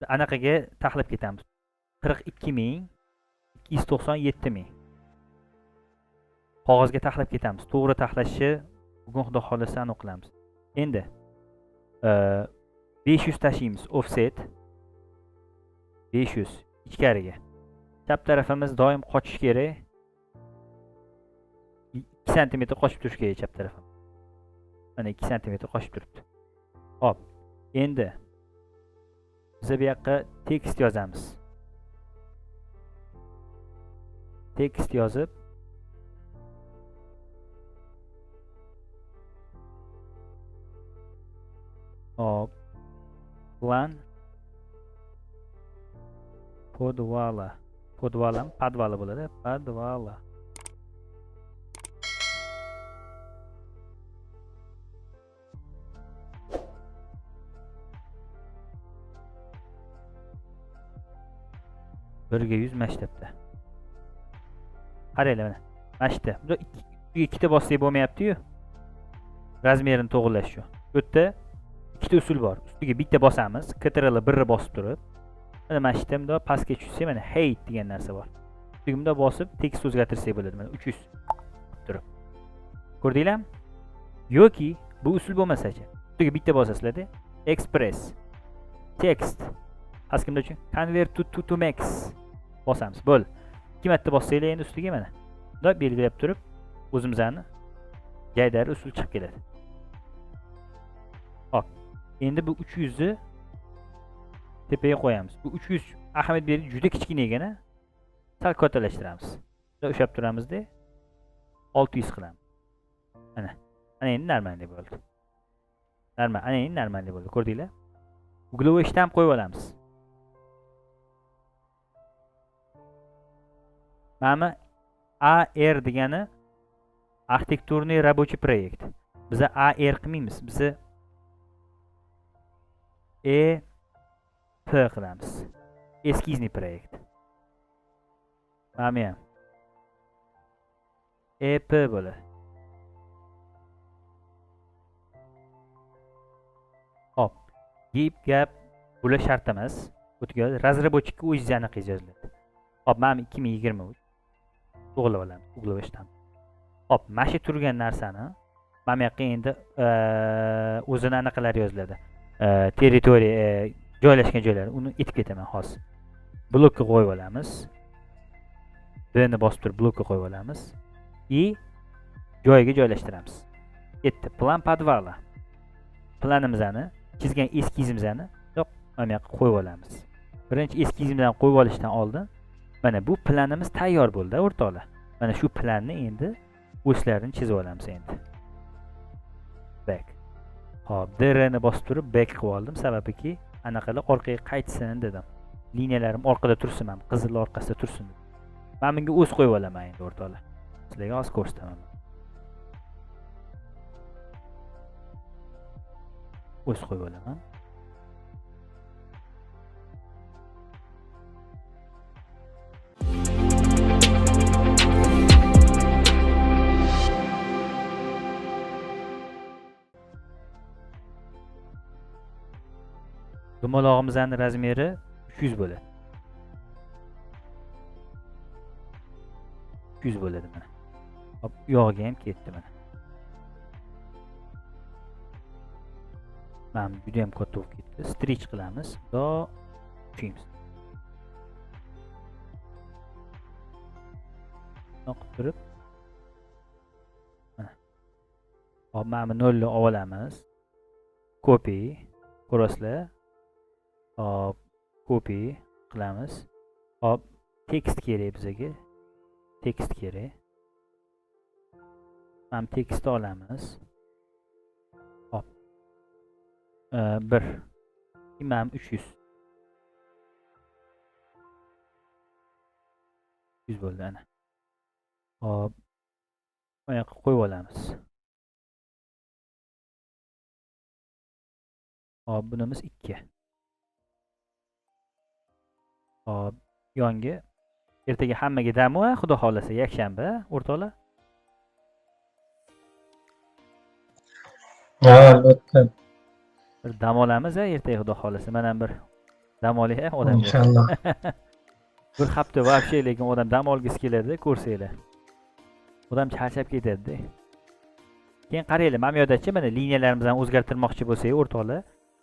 Anaqaga taxlab ketamiz. 42.297.000 qog'ozga taxlab ketamiz. To'g'ri taxlashni bugun xudo xolasa aniq qilamiz. Endi 500 tashiymiz offset. 500 ichkariga. Chap tarafimiz doim qochish kerak. 2 sm qochib turish kerak chap tarafim. Mana 2 sm qochib turibdi. Hop. Endi biz bu yoqqa tekst yozamiz. Tekst yozib hop. Plan podvala. Podvala bo'ladi. Podvala. Birga 100 maktabda. Qaranglar mana. Mashta. Bu ikkita bossak bo'lmayapti-yu. Razmerini to'g'irlash shu. Bu yerda ikkita usul bor. Ustiga bitta bosamiz, Ctrl 1 bosib turib, mana mashta bunda pastga tushsa, mana hate degan narsa bor. Ustiga bunda bosib tekst o'zgartirsak bo'ladi. Mana 300 turib. Ko'rdinglarmi? Yoki bu usul bo'lmasa-chi. Ustiga bitta bosasizlar-da, express text Askimda uchun convert to max bosamiz. Bo'l. 2 marta bossanglar endi ustiga mana. Bunda belgilab turib, o'zimizani jaydari usul chiqib keladi. Hop. Endi bu 300 ni tepaga qo'yamiz. Bu 300 ahamiyat berib juda kichkina ekana. Sal kattalashtiramiz. Bunda ushlab turamizda 600 qilamiz. Mana. Ana endi normalniy bo'ldi. Ana endi normalniy bo'ldi. Ko'rdinglar? Uгловой shtamp qo'yib olamiz. Mana AR degani arxitekturniy рабочий proyekt. Biz AR qilmaymiz. Biz EP qilamiz. Eskizniy proyekt. Mana ham EP bo'ladi. Hop. Gap bular shart emas. O'tga razrabochikka o'zingiz aniqingiz yoziladi. Hop, mana 2023 to'g'rilab olamiz. Uglовой shtamp. Hop, mana shu turgan narsani mana bu yoqqa endi o'zini anaqalari yoziladi. Territoriya joylashgan joylari. Uni aytib ketaman hozir. Blokka qo'yib olamiz. B ni bosib turib blokka qo'yib olamiz. Joyiga joylashtiramiz. Ketdi. Plan podvala. Planimizni, chizgan eskizimizni mana bu yoqqa qo'yib olamiz. Birinchi eskizimizdan qo'yib olishdan oldin mana bu planimiz tayyor bo'ldi, o'rtoqlar. Mana shu planni endi o'slarini chizib olamiz endi. Back. Hop, DR ni bosib turib back qilib oldim, sababiki anaqalar orqaga qaytsin dedim. Liniyalarim orqada tursin, ham qizil orqasida tursin. Men bunga o'z qo'yib olaman endi, o'rtoqlar. Sizlarga hozir ko'rsataman. O'z qo'yib olaman. Dumaloqimizning razmeri 300 bo'ladi. 300 bo'ladi mana. Hop, yog'iga ham ketdi mana. Mana juda ham katta bo'lib ketdi. Stretch qilamiz. Tushimiz. Noqib turib. Mana. Hop, mana 0 ni olamiz. Copy, ko'rasizlar. Hop, copy qilamiz. Hop, text kerak bizga. Text kerak. Mana tekstni olamiz. Hop. 1. Imam 300. 100 bo'ldi ana. Hop. Bu yoqqa qo'yib olamiz. Hop, bunimiz 2. Hop, yonga ertaga hammaga dam va xudo xolasa yakshanba, o'rtoqlar. Ha, albatta. Bir dam olamiz ertaga xudo xolasa. Mana bir Dam olay odamga. inshaalloh. Bir hafta вообще lekin odam dam olgisi keladi, ko'rsanglar. Odam charchab ketadi. Keyin qaranglar, mana bu yerda-chi, mana liniyalarimizni ham o'zgartirmoqchi bo'lsak, o'rtoqlar,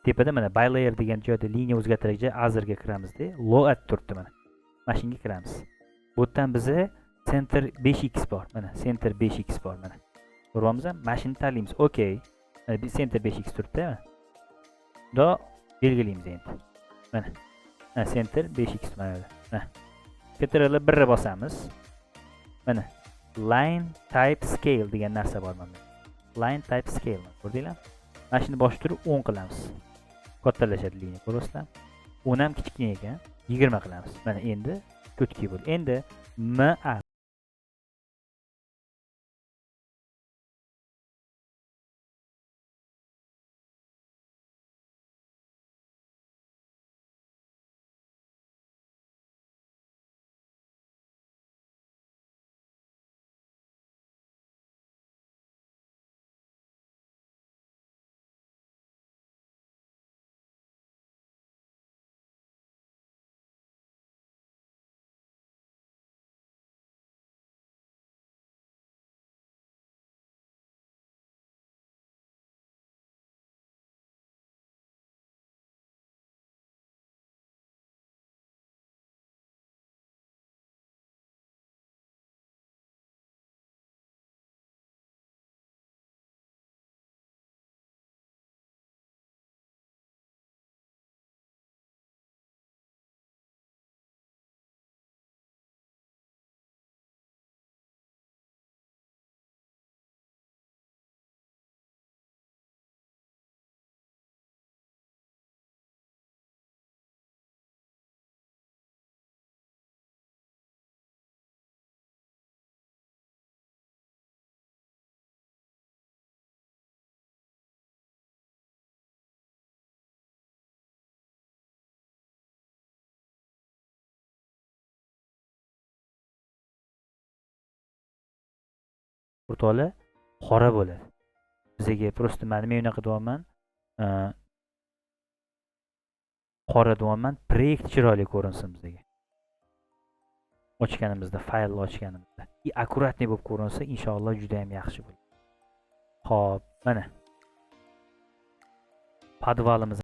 tepada mana by layer degan joyda liniya o'zgartiruvchi azerga kiramizda. Load turibdi mana. Mana shunga kiramiz. Bu yerdan bizga center 5x bor. Mana center 5x bor mana. Ko'ryapmizmi? Mana shuni tanlaymiz. Okay. Mana biz center 5x turibdi. Bunda belgilaymiz endi. Mana. Mana center 5x mana bu. Mana. Ctrl 1 bosamiz. Mana line type scale degan narsa bor mana. Line type scale ko'rdinglarmi? Mana shuni boshtirib 10 qilamiz. Kattalashadi liniya, ko'rasizlar? 10 ham kichkina ekan. 20 qilamiz. Mana endi cho'tki bo'ldi. Endi MA o'rtoqlar qora bo'ladi. Bizga просто men unaqa deyapman. Qora deyapman, proyekt chiroyli ko'rinsin bizga. Ochganimizda, faylni ochganimizda. Akkuratniy bo'lib ko'rinsa, inshaalloh juda ham yaxshi bo'ladi. Xo'p, mana. Podvalimiz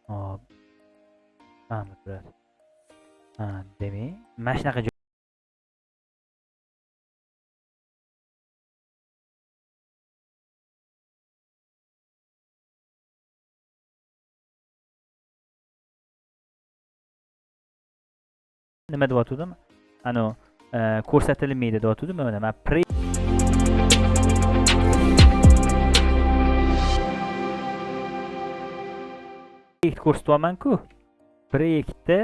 hop. Mana turadi. Demak, mana shunaqa nima deyotgandim? Ano ko'rsatilmaydi deyotgandim. Mana men proyekt ko'rsatyapman-ku. Proyektda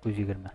920.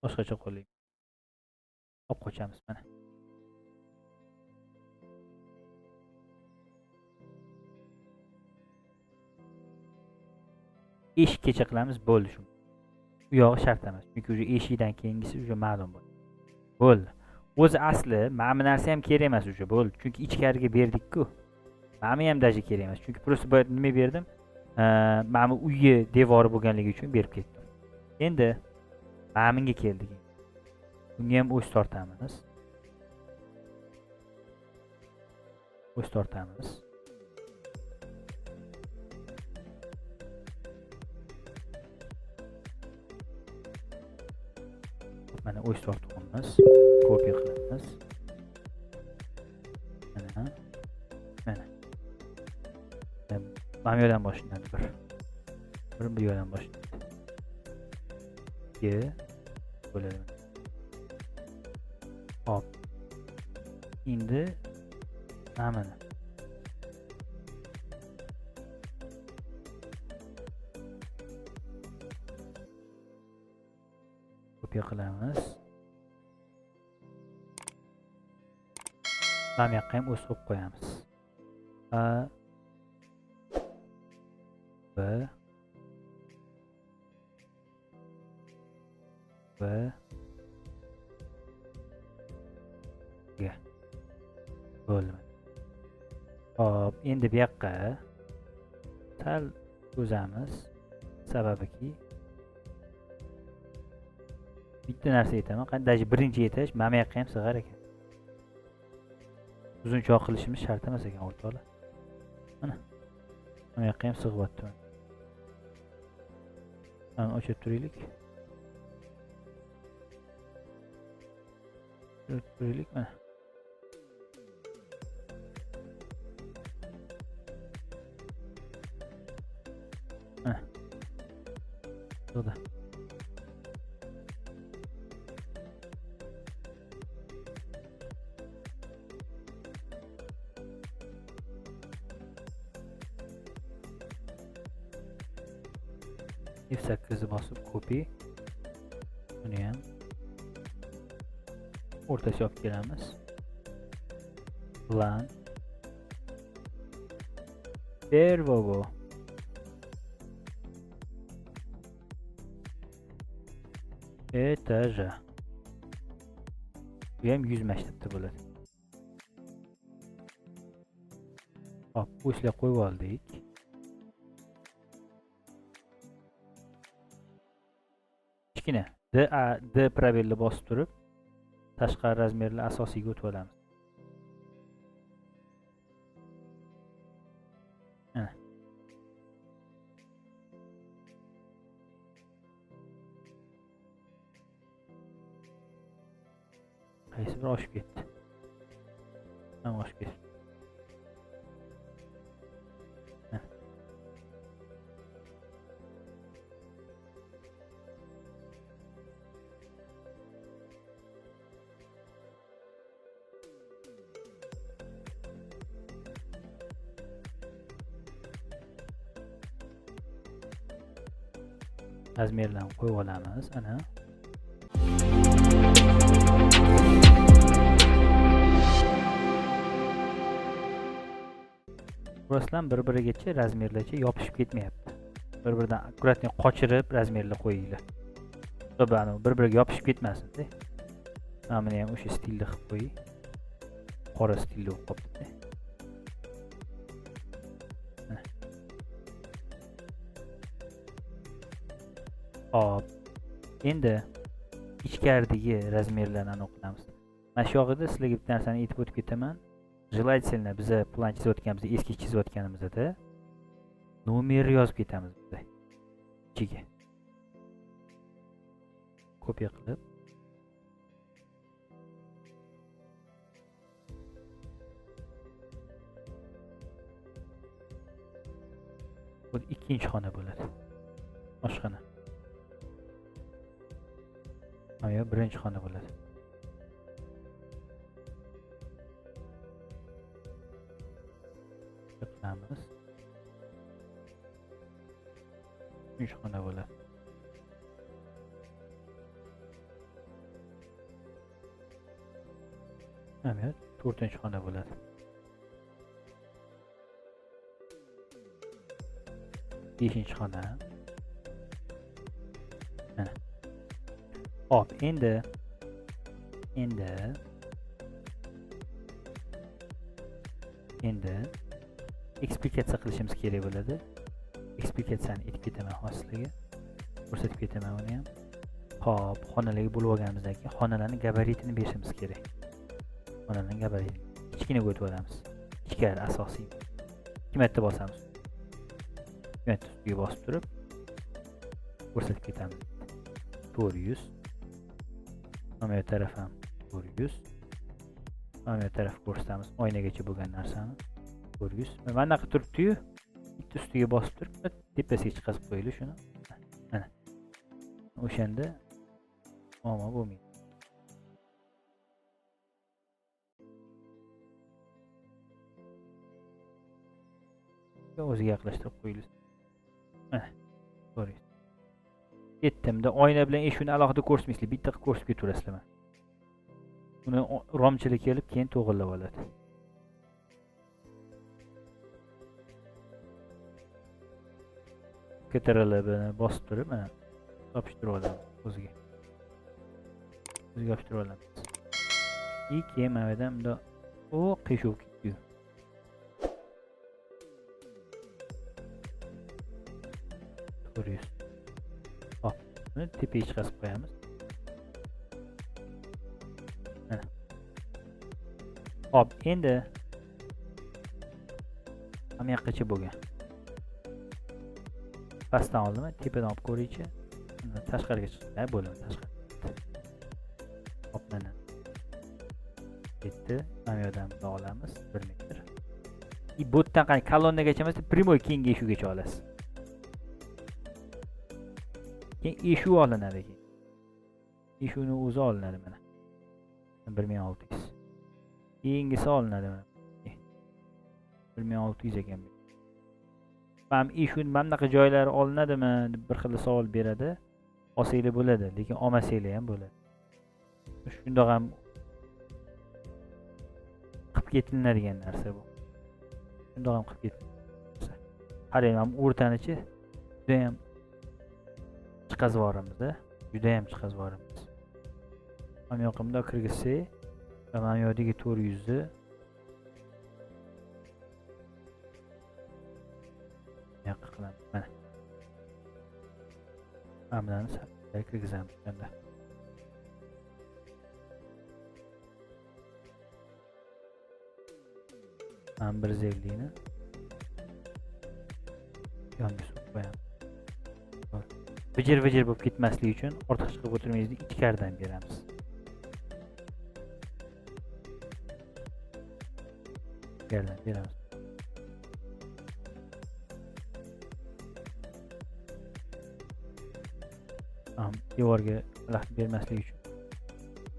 Boshqacha qo'llaymiz. Olib qo'yamiz mana. Eshikgacha qilamiz, bo'ldi shu. Bu yog'i shart emas. Chunki o'sha eshikdan keyingisi o'sha ma'lum bo'ldi. Bo'ldi. O'zi asli mana bu narsa ham kerak emas o'sha, bo'ldi. Chunki ichkariga berdik-ku. Mana ham daji kerak emas. Chunki просто bu nima berdim? Mana bu uyga devori bo'lganligi uchun berib ketdim. Endi mana bunga keldik. Bunga ham o'ch tortamiz. O'ch tortamiz. Mana o'ch tortamiz. Kopiya qilamiz. Mana. Mana yo'ldan boshlanadi bir yo'ldan boshlanadi. 2 bo'ladi. Hop. Endi mana. Kopiya qilamiz. Mana bu yoqqa ham o'z qo'yib qo'yamiz. B G bo'ldi. Hop, endi bu yoqqa sal o'zamiz. Sababiki bitta narsa aytaman, qanday birinchi etash mana bu yoqqa ham sig'ar ekan. Uzunchoq qilishimiz shart emas ekan o'rtoqlar. Mana. Mana bu yoqqa ham sig'yapti. Mana ochib turaylik. Turaylik mana. Mana. Bo'ldi. F8'i bosib copy. Buni ham o'rtasiga olib kelamiz. Plan. Pervogo. Etaja. Bu ham 100 mashtabda bo'ladi. Hop, bo'shlab qo'yib oldik. Kichkina D probelni bosib turib, tashqari razmerli asosiyga o'tib olamiz. Mana. Qaysi bir oshib ketdi? Ham oshib ketdi. razmerlarni qo'yib olamiz. Ana. Burasdan bir-birigacha razmerlarcha yopishib ketmayapti. Bir-biridan akkuratni qochirib razmerlar qo'yinglar. To'g'ri, bir-biriga yopishib ketmasin-da. Mana buni ham o'sha stilda qilib qo'ying. Qora stilda bo'lib qolibdi. Hop. Endi ichkaridagi razmerlarni aniqlaymiz. Mana shu yoqda sizlarga bitta narsani aytib o'tib ketaman. Желательно biz plan chizayotganimizda, eski chizayotganimizda nomerni yozib ketamiz bizda. Ichiga. Kopiya qilib bu ikkinchi xona bo'ladi. Oshxona. Mana birinchi xona bo'ladi. Qilamiz. Uchinchi xona bo'ladi. Mana to'rtinchi xona bo'ladi. Beshinchi xona. Mana. Hop, endi eksplikatsiya qilishimiz kerak bo'ladi. Eksplikatsiyani aytib ketaman hozirga. Ko'rsatib ketaman uni ham. Hop, xonalarga bo'lib olganimizdan keyin xonalarning gabaritini berishimiz kerak. Xonalarning gabaritini kichkina qo'yib olamiz. Ichkari asosiy. 2 marta bosamiz. 2 marta ustiga bosib turib ko'rsatib ketamiz. 400. Mana bu taraf ham 400. Mana bu taraf ko'rsatamiz. Oynagacha bo'lgan narsani. 400. Mana bunaqa turibdi-yu. Bitta ustiga bosib turib, tepasiga chiqazib qo'yaylik shuni. Mana. O'shanda muammo bo'lmaydi. O'ziga yaqinlashtirib qo'yamiz. Mana. Ko'ring. Yetdimda oyna bilan eshikni alohida ko'rsatmaysizlar, bitta qilib ko'rsatib ketaverasizlar. Uni romchilik kelib keyin to'g'irlab oladi. Ctrl-ni bosib turib, mana yopishtirib olamiz o'ziga. O'ziga yopishtirib olamiz. Keyin mana bu yerdan bunda qiyshuv ketdi. Hop, buni tepaga chiqarib qo'yamiz. Mana. Hop, endi ham yoqqacha bo'lgan. Pastdan oldimi? Tepadan olib ko'raychi. Tashqariga chiqdi. Bo'ladi, tashqari. Hop, mana. Ketdi. Mana bu yerdan olamiz 1 metr. Bu yerdan qani kolonnagacha emas, primoy keyingi eshikgacha olasiz. Keyin eshik olinadi keyin. Eshikni o'zi olinadi mana. 1600. Keyingisi olinadi mana. 1600 ekan. Ham eshik mana bunaqa joylari olinadimi deb bir xil savol beradi. Olsanglar bo'ladi, lekin olmasanglar ham bo'ladi. Shundoq ham qilib ketiladigan narsa bu. Shundoq ham qilib ketiladi. Qarang, ham o'rtanichi juda ham chiqazib yuboramiz-da. Juda ham chiqazib yuboramiz. Mana yoqimda kirgizsak, mana yoqdagi 400 ni yoqqa qilamiz. Mana. Hammasini sapga kirgizamiz endi. Ham 150 ni yonga surib qo'yamiz. Vijir-vijir bo'lib ketmasligi uchun ortiq chiqib o'tirmaymiz, ichkaridan beramiz. Ichkaridan beramiz. Devorga laxt bermasligi uchun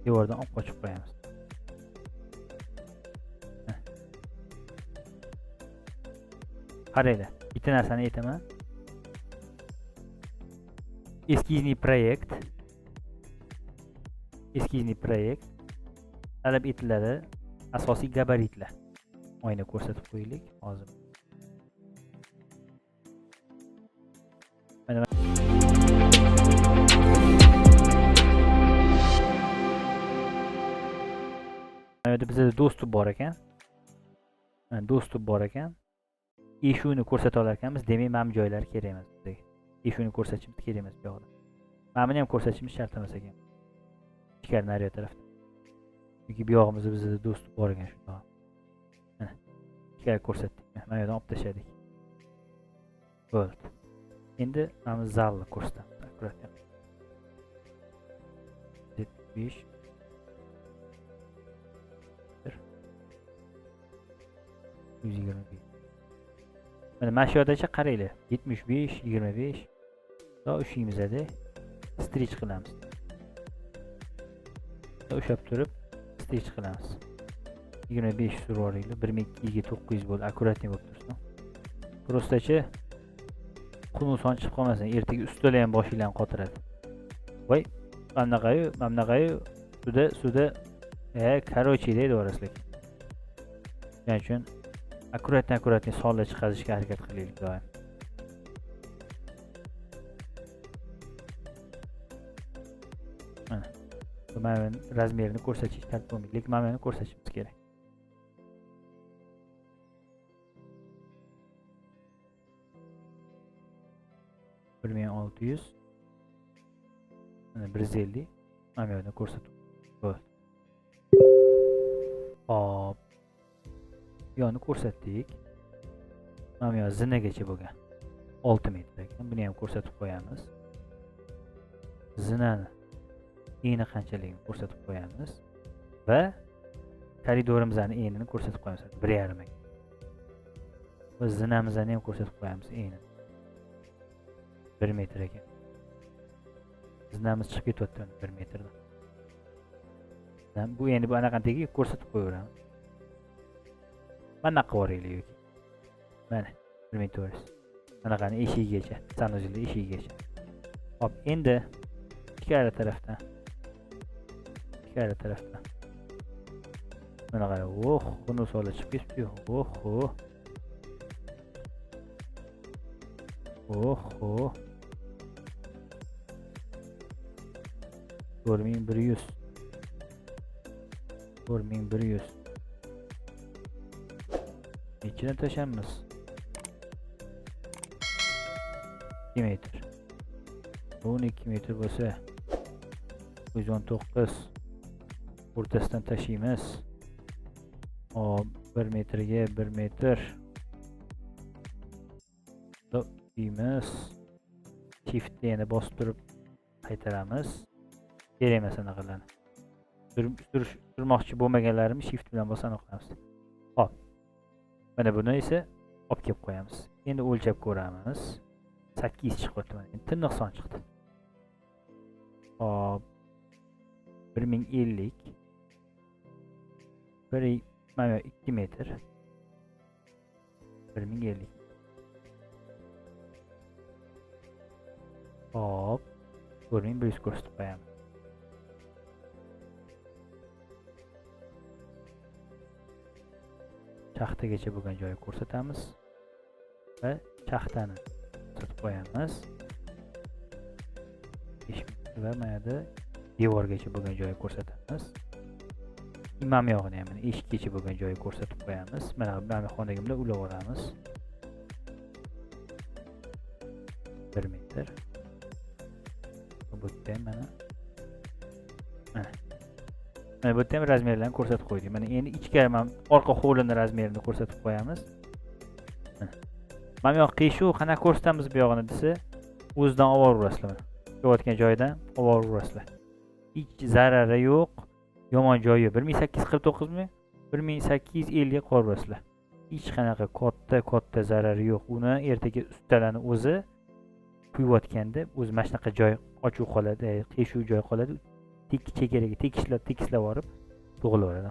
devordan olib qochib qo'yamiz. Qaranglar, bitta narsani aytaman. eskizniy proyekt talab etiladi. Asosiy gabaritlar. Oyna ko'rsatib qo'yaylik hozir. Mana yerda bizda dostуп bor ekan. Dostуп bor ekan. Eshuvni ko'rsata olar ekanmiz. Demak, mana bu joylar kerak emas bizga. Eshuvni ko'rsatishimiz kerak emas bu yoqda. Mana buni ham ko'rsatishimiz shart emas ekan. Ichkari nariyoq tarafda. Chunki bu yog'imizda bizda dostуп bor ekan shunda. Mana ichkari ko'rsatdik. Mana yerdan olib tashladik. Bo'ldi. Endi mana bu zalni ko'rsatamiz. Akkurat. 75 125. Mana shu yerdacha qaranglar. 75, 25. Da ushingizda stretch qilamiz. O'shab turib stretch qilamiz. 25 surib olaylik. 1229 bo'ldi. Akkuratni bo'lib tursin. Prostachi qunuson chiqib qolmasin. Ertaga ustida ham boshinglarni qotiradi. Voy, mamnaqayu suda короче deydi orasizlar. Shuning uchun akkuratni sonlar chiqarishga harakat qilaylik doim. Mana razmerini ko'rsatish shart bo'lmaydi, lekin mana buni ko'rsatishimiz kerak. (1600) mana 150 mana buni ko'rsatib bo'ldi. Hop. Yoni ko'rsatdik. Mana bu zinagacha bo'lgan 6 metr ekan. Buni ham ko'rsatib qo'yamiz. Zinani eni qanchaligini ko'rsatib qo'yamiz va koridorimizning enini ko'rsatib qo'yamiz. 1.5 ekan. Va zinamizni ham ko'rsatib qo'yamiz eni. 1 metr ekan. Zinamiz chiqib ketyapti 1 metrdan. Bu endi bu anaqandagiga ko'rsatib qo'yaveramiz. Mana qo'raylik yoki. Mana 1 metr. Anaqani eshigigacha, sanojli eshigigacha. Hop, endi ichkari tarafdan. Mana qarang. Buni so'la chiqib ketdi. Oho. 4100. Nechini tashamiz? 2 metr. 12 metr bo'lsa 119 o'rtasidan tashiymiz. Hop, 1 metrga 1 metr. To'yimiz. Shiftni yana bosib turib qaytaramiz. Kerak emas anaqalarni. Surmoqchi bo'lmaganlarimiz shift bilan bosib aniqlaymiz. Hop. Mana buni esa olib kelib qo'yamiz. Endi o'lchab ko'ramiz. 8 chiqyapti mana. Tiniq son chiqdi. Hop. 1050. Mana 2 metr. 1050. Hop. 4100 ko'rsatib qo'yamiz. Shaxtagacha bo'lgan joyni ko'rsatamiz va shaxtani ko'rsatib qo'yamiz. Va mana yerda devorgacha bo'lgan joyni ko'rsatamiz. Imam yog'ini ham eshikgacha bo'lgan joyni ko'rsatib qo'yamiz. Mana bu xonaga bilan ulab olamiz. 1 metr. Bu yerda mana bu yerda ham razmerlarni ko'rsatib qo'ydik. Mana endi ichkari orqa hovlini razmerini ko'rsatib qo'yamiz. Mana bu yoq qiyshuv qanaqa ko'rsatamiz bu yog'ini desa, o'zidan olib borasizlar. Kelayotgan joydan olib borasizlar. Hech zarari yo'q, yomon joyi yo'q. 1849 mi? 1850 ga qo'yasizlar. Hech qanaqa katta zarari yo'q. Uni ertaga ustalarni o'zi quyayotganda o'zi mana shunaqa joy ochiq qoladi, qiyshuv joy qoladi. Chegaraga tekislab borib to'g'rilaveradi.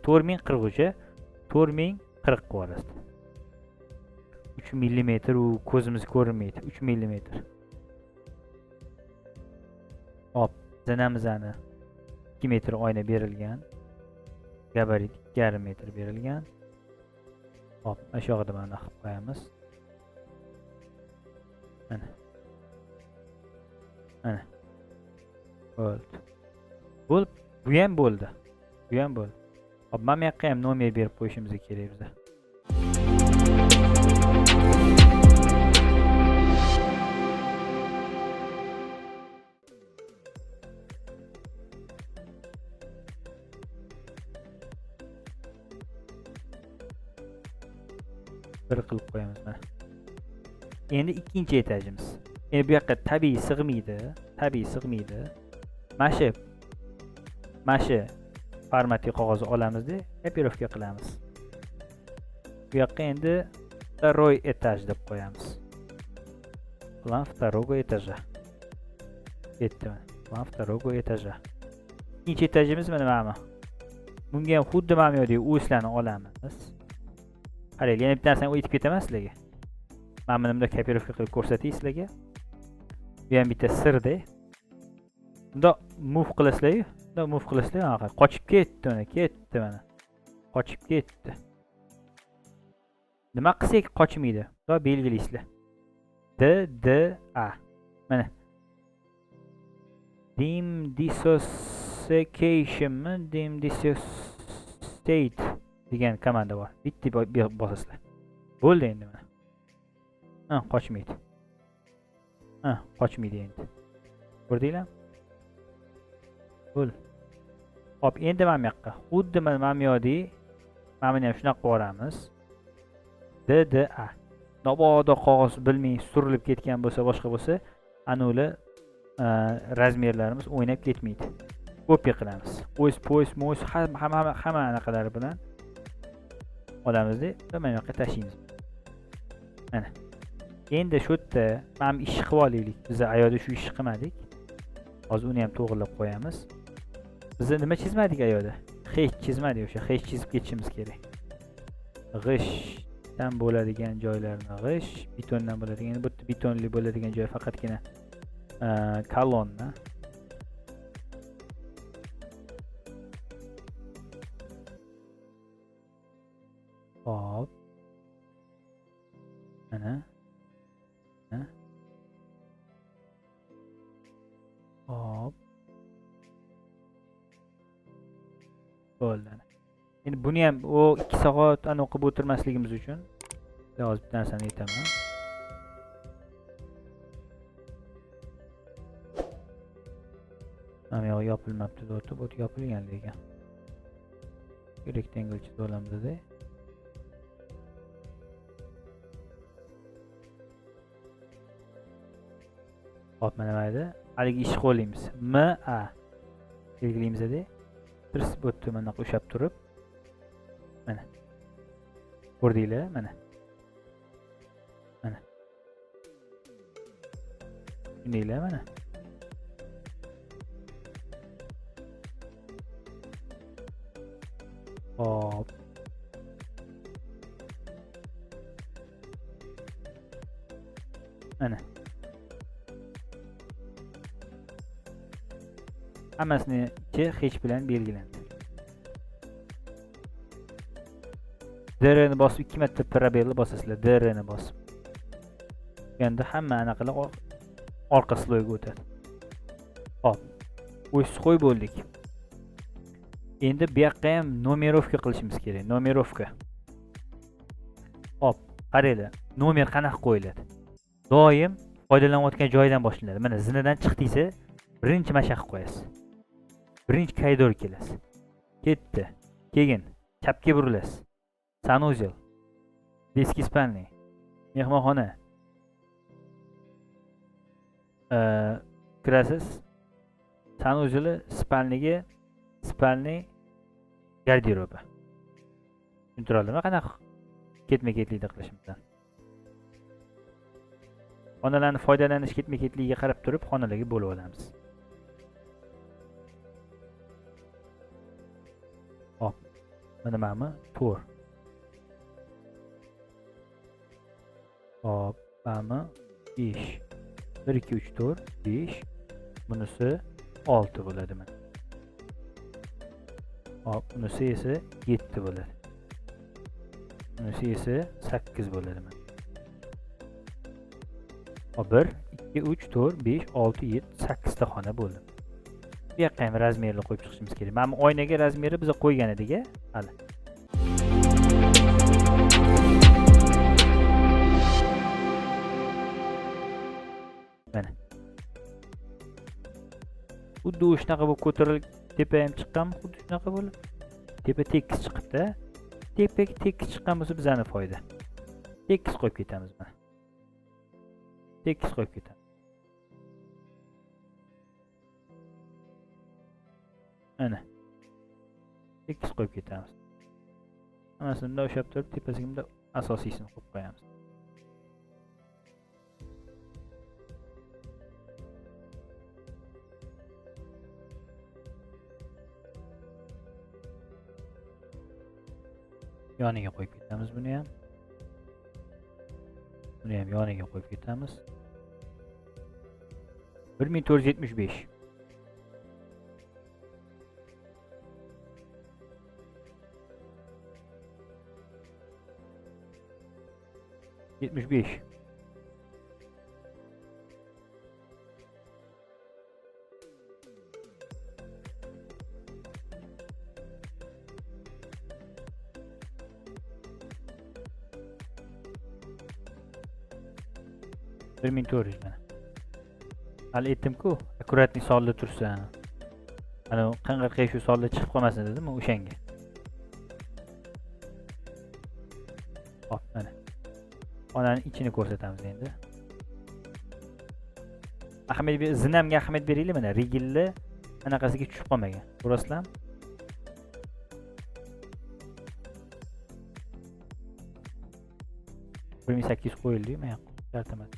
4040 gacha 4040 qilasiz. 3 mm u ko'zimiz ko'rinmaydi. 3 mm. Hop, zinamizani 2 metr oyna berilgan. Gabarit 2,5 metr berilgan. Hop, mana shu yoqda mana qilib qo'yamiz. Mana. Mana. Bo'ldi. Bu ham bo'ldi. Bu ham bo'ldi. Hop, mana bu yoqqa ham nomer berib qo'yishimiz kerak bizga. Bir qilib qo'yamiz mana. Endi ikkinchi etajimiz. Endi bu yoqqa tabiiy sig'maydi. Mana shu formatli qog'ozni olamizda, kopirovka qilamiz. Bu yoqqa endi второй этаж deb qo'yamiz. Plan второго этажа. Ketdi. Plan второго этажа. Ikkinchi etajimiz mana bu. Bunga ham xuddi mana bu yerdagi o'slarni olamiz. Qarang, yana bitta narsani aytib ketaman sizlarga. Mana buni bunda kopirovka qilib ko'rsatay sizlarga. Bu ham bitta sirda. Bunda move qilasizlar-yu. Bunda move qilasizlar, mana qochib ketdi mana. Qochib ketdi. Nima qilsak qochmaydi. Bunda belgilaysizlar. A. Mana. Dim dissociation dissociate degan komanda bor. Bitta bosasizlar. Bo'ldi endi mana. Qochmaydi. Qochmaydi endi. Ko'rdinglar? Bo'l. Hop, endi mana bu yoqqa. Xuddi mana bu yoqdagi mana buni ham shunaqa qilamiz. DDA. Mabodo qog'oz bilmay surilib ketgan bo'lsa, boshqa bo'lsa, ano'lar razmerlarimiz o'ynab ketmaydi. Kopiya qilamiz. Mo'ys hamma anaqalari bilan olamizda, mana bu yoqqa tashlaymiz. Mana. Endi shu yerda mana ish qilib olaylik. Biz ayoda shu ishni qilmadik. Hozir uni ham to'g'rilab qo'yamiz. Biz nima chizmadik ayoda? Hech chizmadik, o'sha hech chizib ketishimiz kerak. G'ishdan bo'ladigan joylarni g'ish, betondan bo'ladigan, bu betonli bo'ladigan joy faqatgina kolonna. Hop. Mana. Hop. Bo'ldi. Endi buni ham o 2 soat o'qib o'tirmasligimiz uchun hozir bitta narsani aytaman. Mana yo'q, yopilmabdi, o't yopilgan lekin. Rectangle chizib olamiz dedi. Hop, mana mayda. Haligi ish qo'yamiz. MA belgilaymiz dedi. Tirs bo'tdi mana qo'shab turib. Mana. Ko'rdinglar? Mana. Mana. Ko'rdinglar mana. Hop. Mana. Hammasini hech bilan belgilandi. DR ni bosib 2 marta probelni bosasizlar. DR ni bosib. Endi hamma anaqalar orqa sloyga o'tadi. Hop. O'z qo'y bo'ldik. Endi bu yoqqa ham numerovka qilishimiz kerak. Numerovka. Hop, qaranglar. Nomer qanaqa qo'yiladi? Doim foydalanayotgan joydan boshlanadi. Mana zinadan chiqdingsa, birinchi mashaq qo'yasiz. Birinchi koridor kelasiz. Ketdi. Keyin chapga burilasiz. Sanuzel. Deski spalni. Mehmonxona. Kirasiz. Sanuzeli spalniga spalni garderobi. Tushuntiradimi qanaqa ketma-ketlikda qilishimdan. Xonalarni foydalanish ketma-ketligiga qarab turib xonalarga bo'lib olamiz. Hop. Mana mana to'r. Hop, mana 5. 1 2 3 4 5. Bunisi 6 bo'ladi mana. Hop, bunisi esa 7 bo'ladi. Bunisi esa 8 bo'ladi mana. Hop, 1 2 3 4 5 6 7 8 ta xona bo'ldi. Bu yoqqa ham razmerni qo'yib chiqishimiz kerak. Mana bu oynaga razmeri biz qo'ygan edik, hali. Mana. Xuddi shunaqa bo'lib ko'tarilib tepa ham chiqqan, xuddi shunaqa bo'lib. Tepa tekis chiqibdi. Tepa tekis chiqqan bo'lsa bizani foyda. Tekis qo'yib ketamiz mana. Tekis qo'yib ketamiz. Mana. Tekis qo'yib ketamiz. Hammasini bunday ushlab turib, tepasiga bunday asosiysini qo'yib qo'yamiz. Yoniga qo'yib ketamiz buni ham. Buni ham yoniga qo'yib ketamiz. 1475. Yetmiş beş. Bir ming to'rt yuz mana. Hali aytdim-ku, akkuratni sonda tursa. Ana qing'irqiy shu sonda chiqib qolmasin dedim o'shanga. Hop, mana. Xonaning ichini ko'rsatamiz endi. Ahamiyat zinamga ahamiyat beraylik mana, rigilli anaqasiga tushib qolmagan. Ko'rasizlarmi? Bir ming sakkiz yuz qo'yildi, mana shartmas.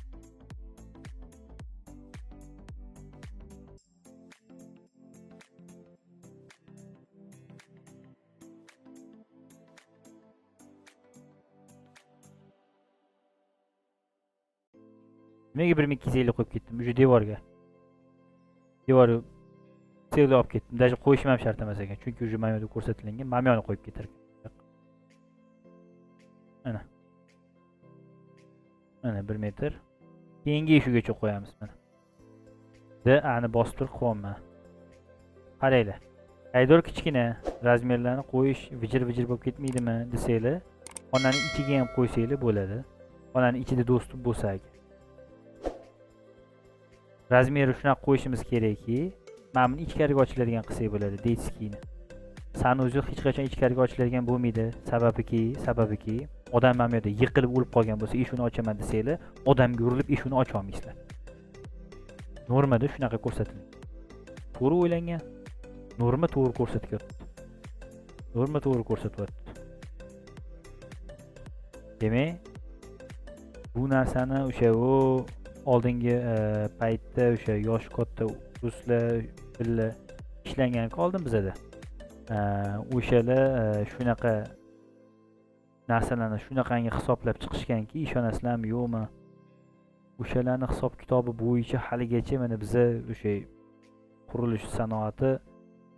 Nimaga 1250 qo'yib ketdim? O'sha devorga. Devorni selga olib ketdim. Даже qo'yishim ham shart emas ekan, chunki o'sha mana yerda ko'rsatilgan mamyoni qo'yib ketar ekan. Mana. Mana 1 metr. Keyingi eshigigacha qo'yamiz mana. Ani bosib turib qo'yman. Qaranglar. Aydor kichkina razmerlarni qo'yish vijir-vijir bo'lib ketmaydimi desanglar, xonaning ichiga ham qo'ysanglar bo'ladi. Xonaning ichida do'st bo'lsa ekan. Razmeri shunaqa qo'yishimiz kerakki, mana buni ichkariga ochiladigan qilsak bo'ladi, deyskini. Sanuzel hech qachon ichkariga ochiladigan bo'lmaydi. Sababiki, odam mana bu yerda yiqilib o'lib qolgan bo'lsa, eshikni ochaman desanglar, odamga urilib eshikni ocha olmaysizlar. Normada shunaqa ko'rsatilgan. To'g'ri o'ylangan. Norma to'g'ri ko'rsatyapti. Norma to'g'ri ko'rsatyapti. Demak, bu narsani o'sha oldingi paytda o'sha yosh katta ruslar billa ishlangan qoldim bizada. O'shalar shunaqa narsalarni shunaqangi hisoblab chiqishganki, ishonasizlarmi yo'qmi? O'shalarning hisob kitobi bo'yicha haligacha mana biza o'sha qurilish sanoati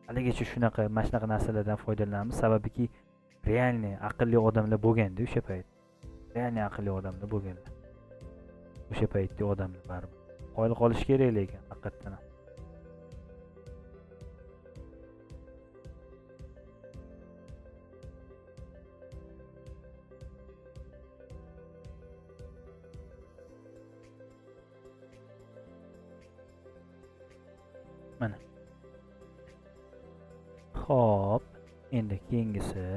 haligacha mana shunaqa narsalardan foydalanamiz. Sababiki realniy aqlli odamlar bo'lganda o'sha payt. Realniy aqlli odamlar bo'lganlar. O'sha paytda odamlar baribir qoyil qolish kerak lekin haqiqatan. Mana. Xo'p, endi keyingisi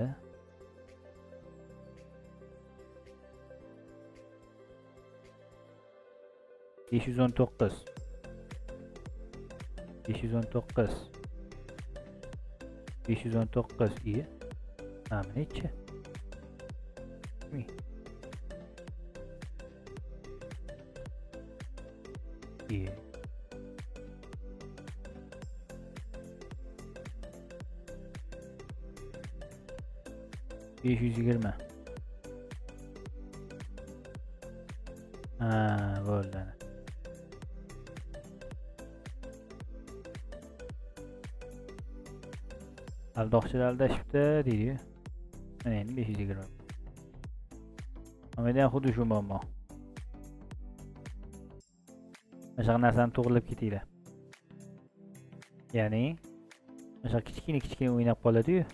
519 iyi. Neçe? İyi. $520. Böyle. Aldoqchilar aldashibdi deydi. Mana endi 520. Mana ham xuddi shu muammo. Mana shu narsani to'g'rilab ketinglar. Ya'ni mana shu kichkina o'ynab qoladi-yu.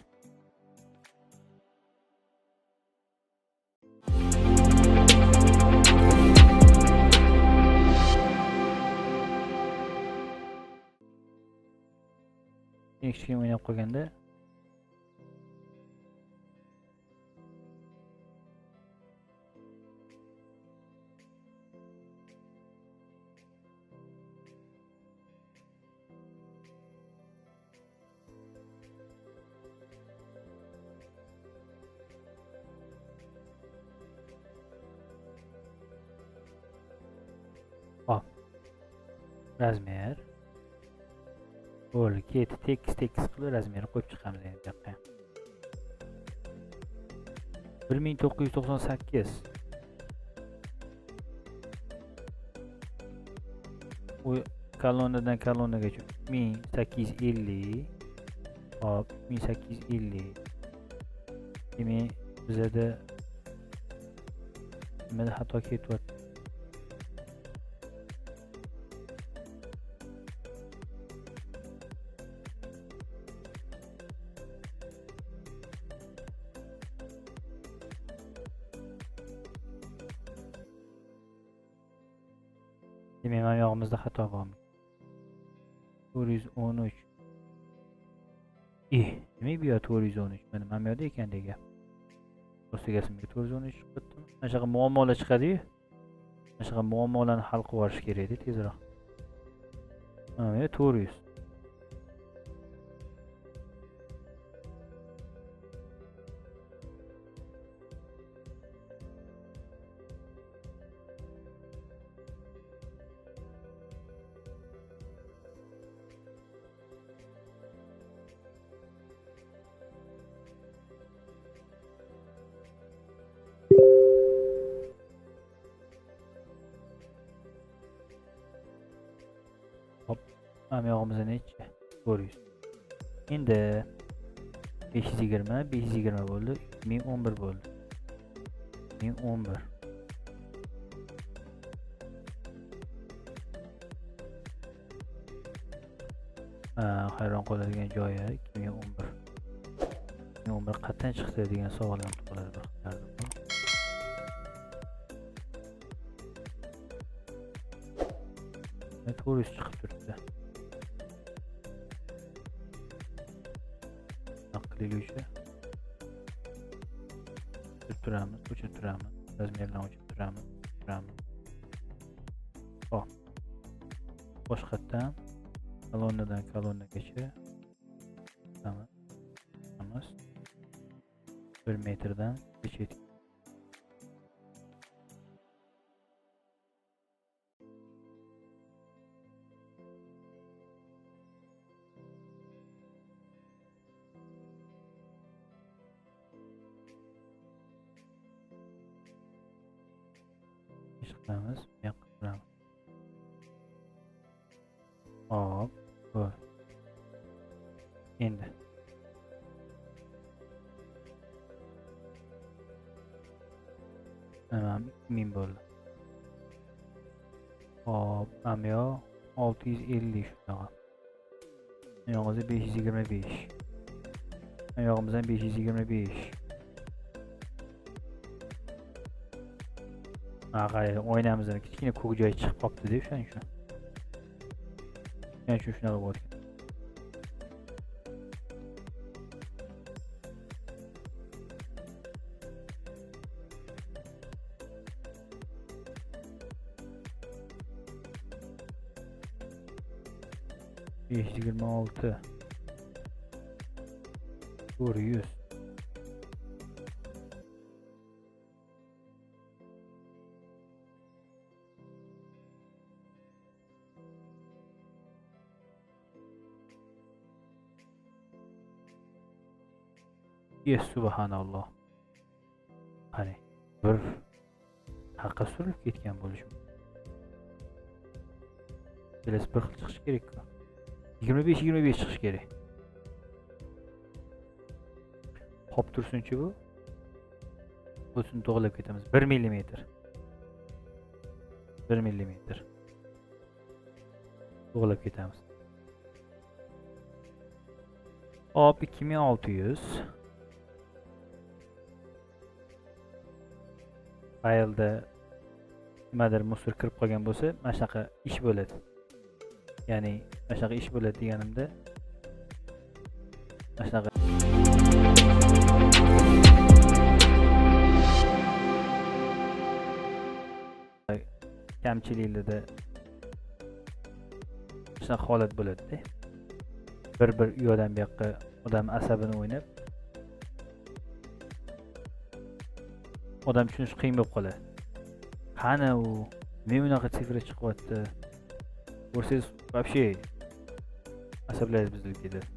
Kichkina o'ynab qolganda hop razmer bo'ldi, ketdi. Tekis qilib razmerni qo'yib chiqamiz endi bu yoqqa. 1998 u kolonnadan kolonnagacha 3850. hop 3850. demak bizada nimada xato ketyapti? Demek mana yog'imizda xato bormi? 413. Demek bu yoqda 413. Mana bu yoqda ekan degan. O'rtagasimiga 413 chiqibdi. Mana shunaqa muammolar chiqadi-yu. Mana shunaqa muammolarni hal qilib olish kerak edi tezroq. Mana bu 400. Mana yog'imizni necha? 400. Endi 520 bo'ldi, 1011 bo'ldi. 1011. Hayron qoladigan joyi 2011. 2011 qatdan chiqdi degan savollar tug'iladi bir xillarda. Ne 400 chiqib turibdi. Aqliluvchi. O'chirtiramiz. Razmerlarni o'chirtiramiz. Hop. Boshqatdan kolonnadan kolonnagacha qilamiz. 1 metrdan kechaydi. Chiqamiz, bu yoqqa qilamiz. Hop, bu. Endi tamam, 2000 bo'ldi. Hop, ham yo 650 shunaqa. Yog'imizda 525. Yog'imizdan 525. Qarang, o'ynamizdan kichkina ko'k joyi chiqib qolibdi-da o'shaning uchun. Shuning uchun shunaqa bo'ldi. Beş 26 400. Yes, subhanallah. Hani bir haqqa surilib ketgan bo'lishi. Kelasi bir xil chiqish kerak-ku. 25 chiqish kerak. qolib tursinchi bu. Buni to'g'rilab ketamiz. 1 mm. 1 mm. To'g'rilab ketamiz. Hop 2600. Faylda nimadir musor kirib qolgan bo'lsa, mana shunaqa ish bo'ladi. Ya'ni mana shunaqa ish bo'ladi deganimda mana shunaqa kamchiliklarda shunaqa holat bo'ladi-da. Bir u yoqdan bu yoqqa odam asabini o'ynab, odam tushunish qiyin bo'lib qoladi. Qani u men unaqa sifra chiqyapti. Ko'rsangiz, вообще asablaringiz buzilib ketadi.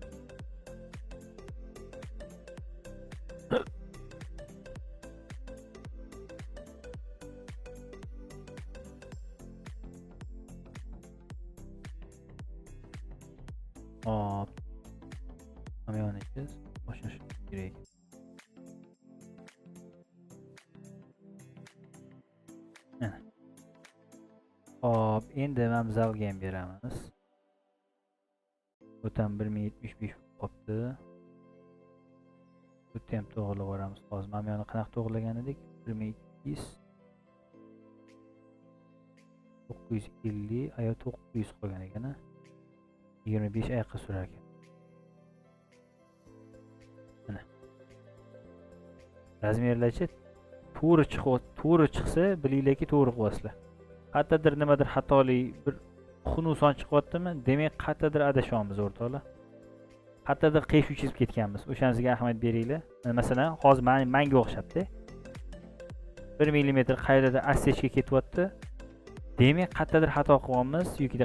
Hop. Hamyonisiz boshlash kerak. Hop, endi mamzalga ham beramiz. O'tam 1075 qopti. Buni ham to'g'rilab yuboramiz. Hozir mana buni qanaqa to'g'rilagan edik? 1200 950 ayo 900 qolgan ekan. 25 oyoqqa surar ekan. Mana. Razmerlarcha to'g'ri chiqsa, bilinglarki to'g'ri qilasizlar. Qayerdadir nimadir xatoli bir xunuson chiqyaptimi? Demak, qayerdadir adashyapmiz o'rtoqlar. Qayerdadir qiyshuv chizib ketganmiz. O'shanisiga ahamiyat beringlar. Masalan, hozir menga o'xshabdi. 1 mm qayerdadir assechga ketyapti. Demak, qayerdadir xato qilganmiz yoki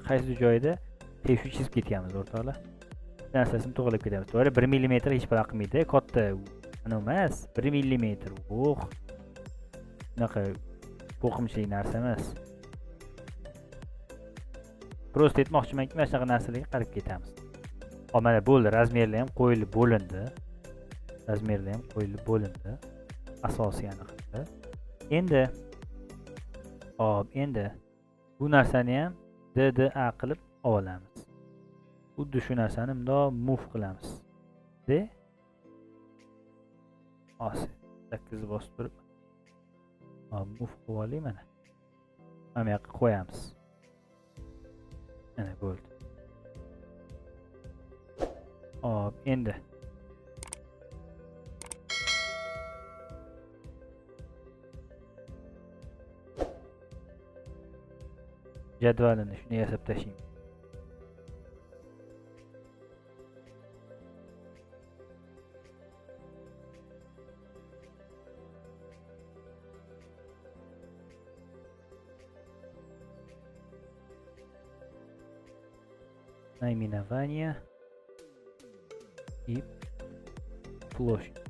qaysi joyda qiyshuv chizib ketganmiz o'rtoqlar. Narsasini to'g'rilab ketamiz. To'g'ri, 1 mm hech bir qilmaydi. Katta ana emas, 1 mm. Bunaqa qo'rqimchilik narsa emas. Prosta aytmoqchimanki, mana shunaqa narsalarga qarab ketamiz. Hop, mana bo'ldi, razmerlar ham qo'yilib bo'lindi. Asosiy aniqlikda. Endi bu narsani ham DDA qilib olamiz. Xuddi shu narsani bundoq move qilamiz. De 8 bosib turib move qilib olaylik mana. Mana bu yoqqa qo'yamiz. Mana bo'ldi. Hop, endi jadvalini shuni yasab tashlaymiz. Наименование и площадь.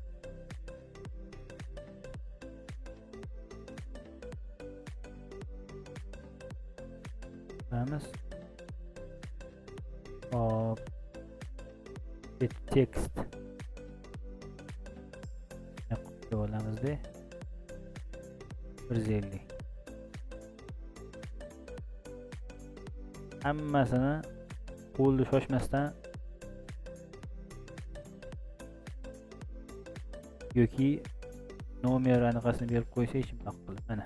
Vamos. Text. Yapıp olamızda 150. Hammasini qo'lni shoshmasdan yoki nomer anaqasini berib qo'ysa hech ma'qul. Mana.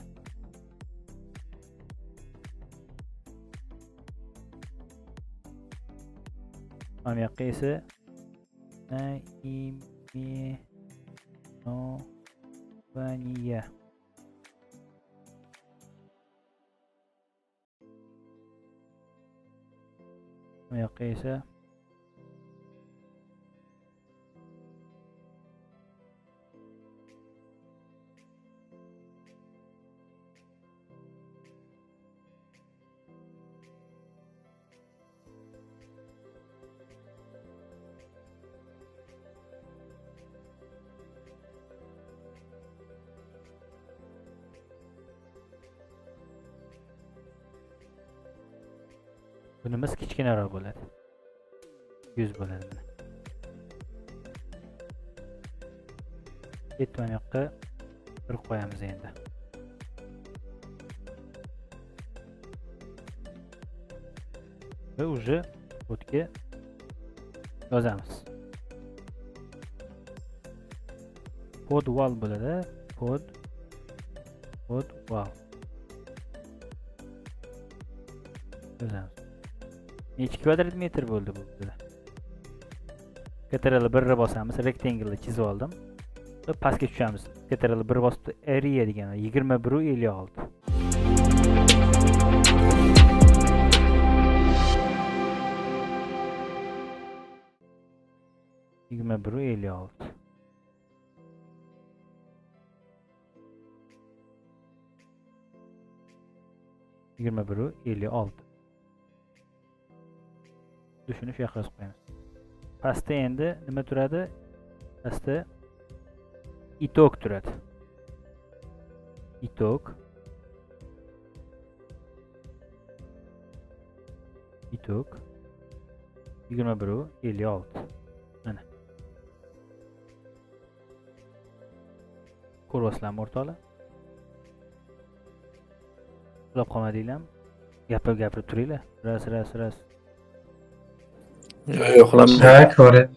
Mana yoqqa esa naiminovaniya. Mana yoqqa esa bunimiz kichkinaroq bo'ladi. 100 bo'ladi. Yetti mana yoqqa bir qo'yamiz endi. Va уже kodga yozamiz. Pod wall bo'ladi. Pod wall. Yozamiz. Necha kvadrat metr bo'ldi bu bizda? Ctrl 1 bosamiz, rectangle chizib oldim. Va pastga tushamiz. Ctrl 1 bosib area degani 21.56. Yigirma bir 56. Yigirma bir 56. Shuni shu yoqqa yozib qo'yamiz. Pastda endi nima turadi? Pastda итог turadi. Итог 21.56. Mana. Ko'ryapsizlarmi o'rtoqlar? Uxlab qolmadinglarmi? Gapirib turinglar. Ras. Yo'q, Ha, ko'rib.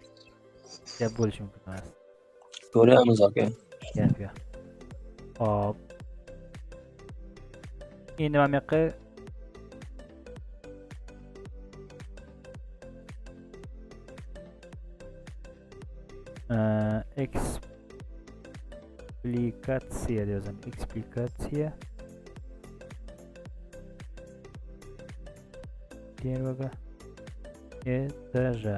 Gap bo'lishi mumkin emas. ko'ryapmiz aka. Gap yo'q. Hop. Endi mana bu yoqqa eksplikatsiya deb yozaman. Eksplikatsiya. Первого этажа.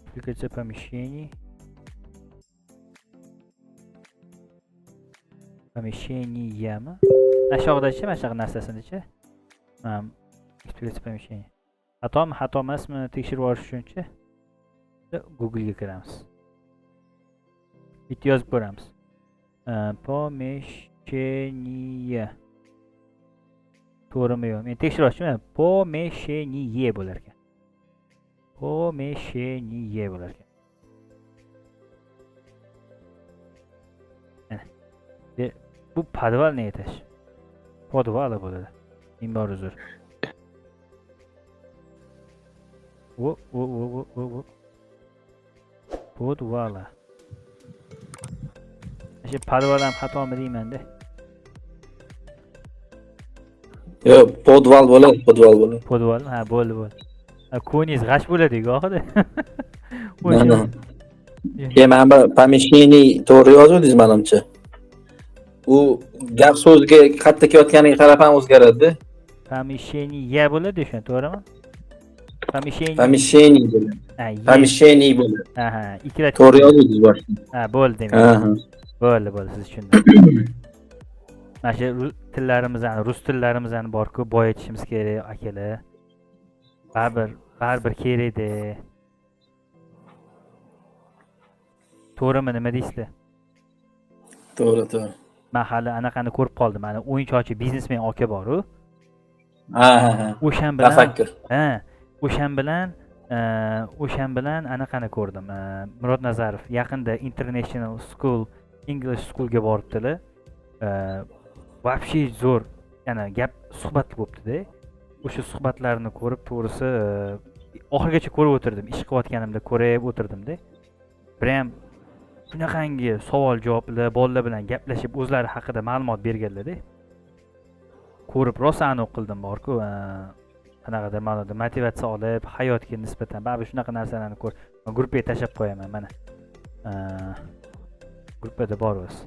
Экспликация помещений. Помещениями. Aşağıdachi, mana shu narsasini-chi. Экспликация помещений. Xato emasmi tekshirib olish uchunchi Google ga kiramiz. Bitta yozib ko'ramiz. Помещение. To'g'rimi yo'q? Men tekshirib olishim, помещение bo'lar ekan. Помещение bo'lar ekan. Mana. Bu podval ne etash? Podval bo'ladi. Ming bor uzr. Wo. Podvala. Shu podvalam xatomi deyman-da. Yo'q, podval bo'ladi. Podval, ha, bo'ldi. Ko'ningiz g'ash bo'ladi-ku oxirida. Mana. Mana bu помещение to'g'ri yozuvdingiz menimcha. U gap so'zga qayerda kelayotganiga qarab ham o'zgaradi-da. Помещение bo'ladi shu, to'g'rimi? Помещение bo'ladi. Помещение bo'ladi. Aha, ikkita to'g'ri yozuvdingiz boshqa. Ha, bo'ldi demak. Bo'ldi, siz tushundingiz. Mana shu tillarimizni, rus tillarimizni bor-ku, boyitishimiz kerak, akalar. Baribir kerakda. To'g'rimi, nima deysizlar? To'g'ri. Men hali anaqani ko'rib qoldim. Mana o'yinchoqchi biznesmen aka bor-ku. Ha. O'shan bilan Tafakkur. o'shan bilan anaqani ko'rdim. Murod Nazarov yaqinda International School English Schoolga boribdilar. Вообще zo'r, yana gap suhbat bo'libdi-da. O'sha suhbatlarni ko'rib, to'g'risi oxirgacha ko'rib o'tirdim. Ish qilayotganimda ko'rib o'tirdim-da. Prям shunaqangi savol-javoblar, bolalar bilan gaplashib, o'zlari haqida ma'lumot berganlar-da. Ko'rib rosa aniq qildim bor-ku. Qanaqadir ma'noda motivatsiya olib, hayotga nisbatan baribir shunaqa narsalarni ko'r. Gruppaga tashab qo'yaman mana. Gruppada bor o'z.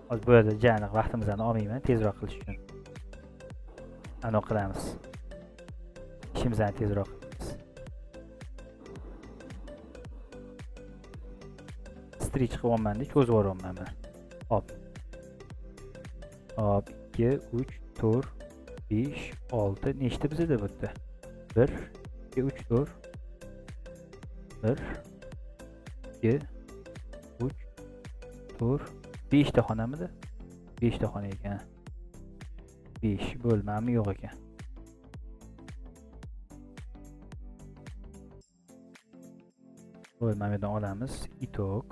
Hozir bu yerda aniq vaqtimizni olmayman, tezroq qilish uchun. Aniq qilamiz. Ishimizni tezroq qilamiz. Strich qilyapman-da, cho'zib yuboryapman mana. Hop. 2, 3, 4, 5, 6. Nechta bizda bu yerda? 1, 2, 3, 4. 1, 2, 3, to'rt, 5 ta xonamidi? 5 ta xona ekan. 5 bo'lmami yo'q ekan. Bo'lmamidan olamiz. Itok.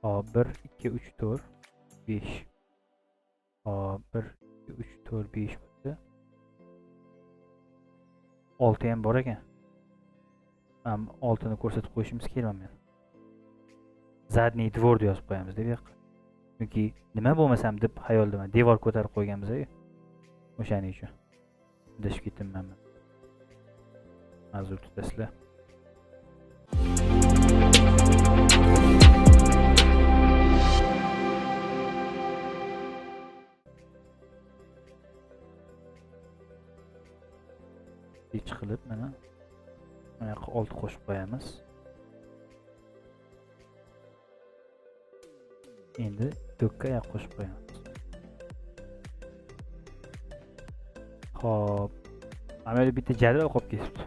Hop, 1 2 3 4 5. Hop, 1 2 3 4 5 bo'ldi. 6 ham bor ekan. Ham 6 ni ko'rsatib qo'yishimiz kerak men. Zadniy dvor deb yozib qo'yamiz deb yoqqa. Chunki nima bo'lmasam deb xayoldaman. Devor ko'tarib qo'yganmiz-ku. O'shaning uchun. Adashib ketibman men. Ma'zur tutasizlar. Chiqilib mana bu yoqqa 6 qo'shib qo'yamiz. Endi dokka yoq qo'shib qo'yamiz. Xo'p. Mana bu bitta jadval qolib ketibdi.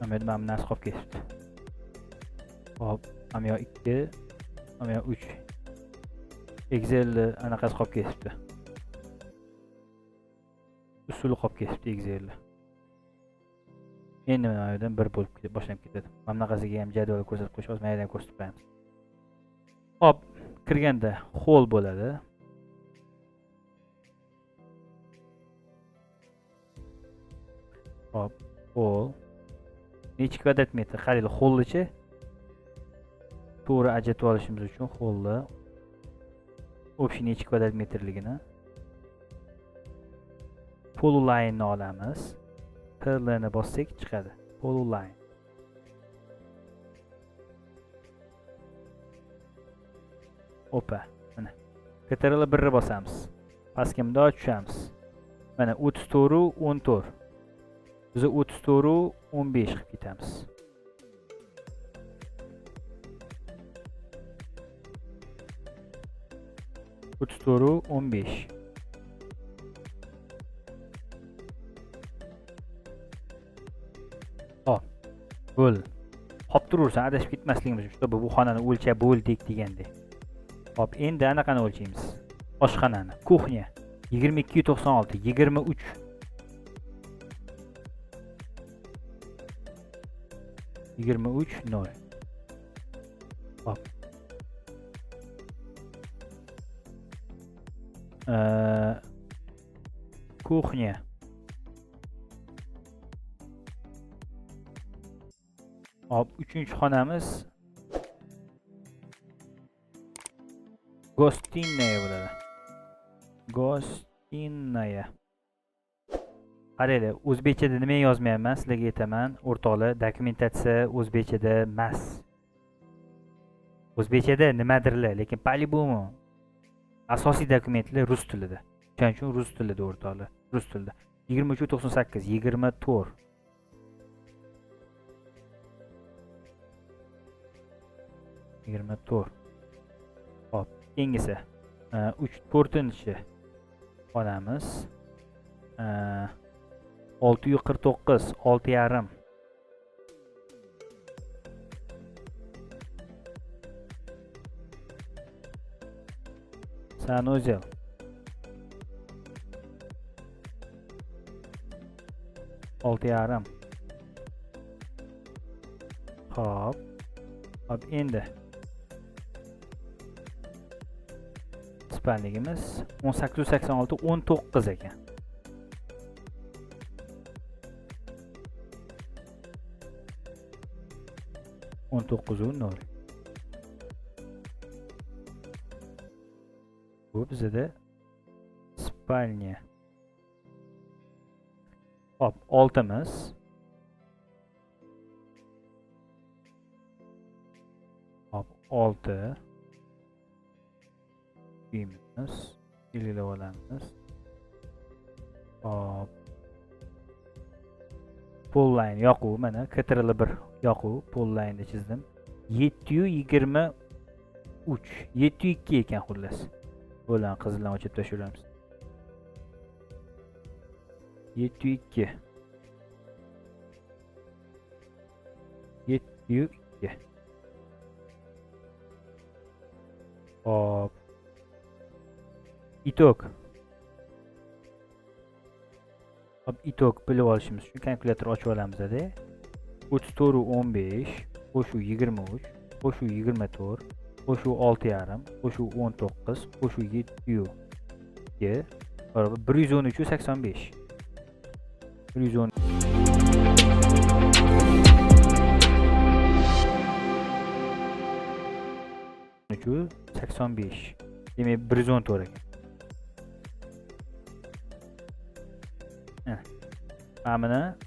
Mana bu narsa qolib ketibdi. Hop, mana yo 2, mana yo 3. Excel anaqasi qolib ketibdi. Usuli qolib ketibdi Excel. Endi mana bu yerdan bir bo'lib boshlanib ketadi. Mana bunaqasiga ham jadval ko'rsatib qo'yishimiz, mana yerdan ko'rsatib qo'yamiz. Hop, kirganda hol bo'ladi. Hop, hol. Necha kvadrat metr? Qaranglar, hollichi to'g'ri ajratib olishimiz uchun holli общий necha kvadrat metrligini polyline ni olamiz. PL ni bossak chiqadi. Polyline. Opa, mana. Ctrl 1 ni bosamiz. Pastga bundoq tushamiz. Mana 34 14. Biz 34 15 qilib ketamiz. O'ttiz 15. Hop, bo'l. Hop turursan, adashib ketmasligimiz uchun bu xonani o'lchab bo'ldik degandek. Hop, endi anaqani o'lchaymiz. Oshxonani, kuxnya 2296 23. Yigirma 0. Hop. Kuxnya. Hop, 3-chi xonamiz Gostinaya bo'ladi. Gostinaya. Qaranglar, o'zbekchada nima yozmayapman, sizlarga aytaman, o'rtoqlar, dokumentatsiya o'zbekchada emas. O'zbekchada nimadirlar, lekin по-любому asosiy dokumentlar rus tilida. Shuning uchun rus tilida o'rtoqlar, rus tilida. 2398 24. Hop, keyingisi 4-chi xonamiz 649 6,5. Sanuzel. Olti yarim. Hop. Hop, endi spalligimiz 1886 19 ekan. Bu bizde spalnya. Hop, 6'miz. Hop, 6. Uyimiz. Belgilab olamiz. Hop. Full line yoquv mana Ctrl 1 Yo'q, u pollayni chizdim. 723. 702 ekan xullas. Bo'lgan qizildan o'chirib tashlaymiz. 702. 702. Hop. Itok. Hop, itok bilib olishimiz uchun kalkulyator ochib olamiz-da. 34 15, qo'shuv 23, qo'shuv 24, qo'shuv 6,5, qo'shuv 19, qo'shuv 702 barobar 113 85. 110 85. Demek 114 ekan. Mana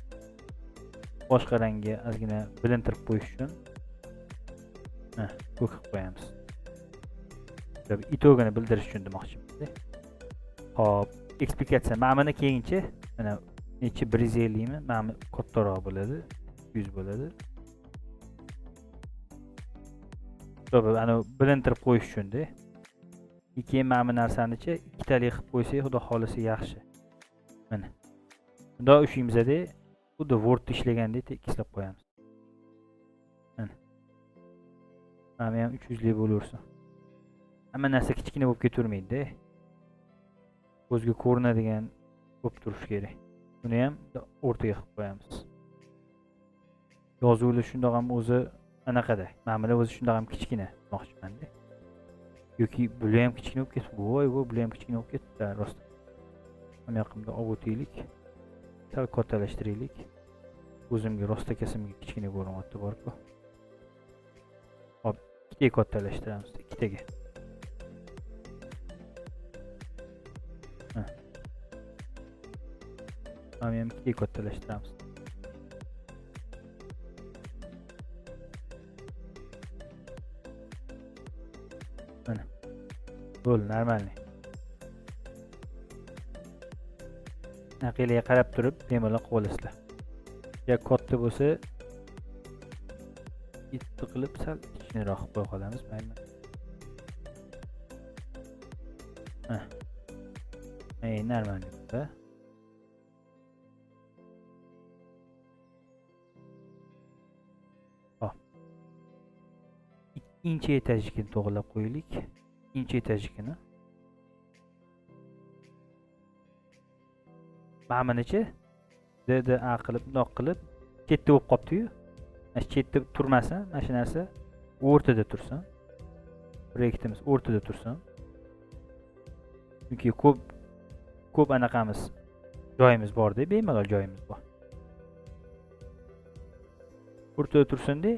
boshqa rangga ozgina bilintirib qo'yish uchun ko'k qilib qo'yamiz. Itogini bildirish uchun demoqchimiz. Hop, eksplikatsiya mana keyinchi mana necha 150 mi? Mana kattaroq bo'ladi. 100 bo'ladi. Ana bilintirib qo'yish uchun-da. Keyin mana bu narsani-chi ikkitalik qilib qo'ysak, xudo xolisi yaxshi. Mana. Bunda ushimizda xuddi Word ishlagandek tekislab qo'yamiz. Mana. Mana ham 300 lik bo'laversin. Hamma narsa kichkina bo'lib ketavermaydi-da. Ko'zga ko'rinadigan bo'lib turishi kerak. Buni ham o'rtaga qilib qo'yamiz. Yozuvlar shundoq ham o'zi anaqada. Mana bular o'zi shundoq ham kichkina demoqchiman-da. Yoki bular ham kichkina bo'lib ketdi. Voy, bular ham kichkina bo'lib ketdi, rost. Mana yoqimda olib o'taylik. Sal kattalashtiraylik. O'zimga rostakasimga kichkina ko'rinyapti bor-ku. Hop, ikkitaga kattalashtiramiz, ikkitaga. Mana ham ikkitaga kattalashtiramiz. Mana. Bo'ldi, normalniy. Naqilaga qarab turib, bemalol qilib olasizlar. Ya katta bo'lsa, yetti qilib sal kichikroq qilib qo'ya qolamiz, mayli. Normalda. Hop. Ikkinchi etajini to'g'rilab qo'yaylik. Ikkinchi etajini. Ma'minichi DDA qilib, bundoq qilib chetda bo'lib qopti-yu. Mana chetda turmasin, mana shu narsa o'rtada tursin. Proyektimiz o'rtada tursin. Chunki ko'p anaqamiz joyimiz bor-da, bemalol joyimiz bor. O'rtada tursin-da,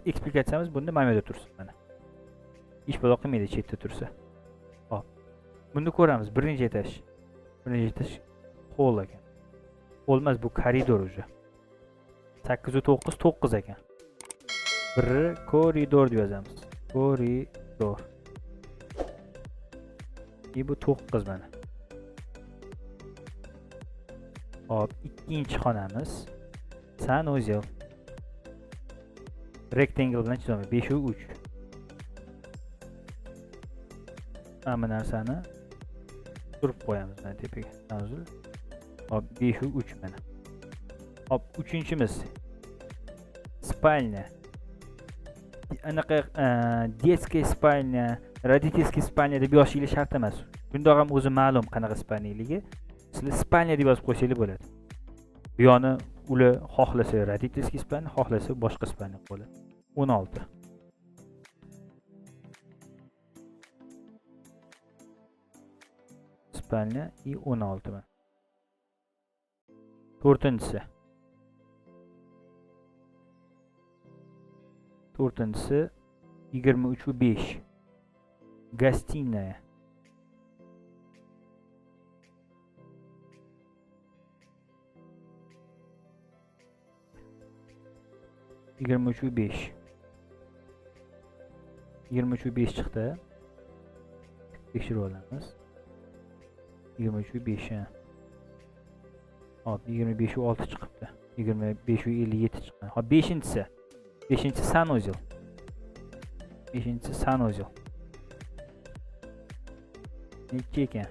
eksplikatsiyamiz bunda mana yerda tursin mana. Ish bo'la qilmaydi chetda tursa. Hop. Bunda ko'ramiz birinchi etaj. Birinchi etaj hol ekan. Olmaz, bu koridor уже. 8 va 9 9 ekan. Biri koridor deb yozamiz. Koridor. Bu 9 mana. Hop, ikkinchi xonamiz sanuzel. Rectangle bilan chizaman. 5 va 3. Mana bu narsani surib qo'yamiz mana tepaga. Sanuzel. Hop, 5 va 3 mana. Hop, uchinchimiz spalnya. Anaqa детская spalnya, родительский spalnya deb yozishingiz shart emas. Bundoq ham o'zi ma'lum qanaqa spalnaligi. Sizlar spalnya deb yozib qo'ysangiz bo'ladi. Bu yoni ular xohlasa родительский spalnya, xohlasa boshqa spalnya bo'ladi. 16. Spalnya и 16 mana. To'rtinchisi. To'rtinchisi 23 va 5. Гостиная. Yigirma uch va 5. 23 va 5 chiqdi. Tekshirib olamiz. 23 va 5. Hop, 25 va 6 chiqibdi. 2557 chiqqan. Hop, 5-si. 5-si Sanozel. 5-si Sanozel. Necha ekan?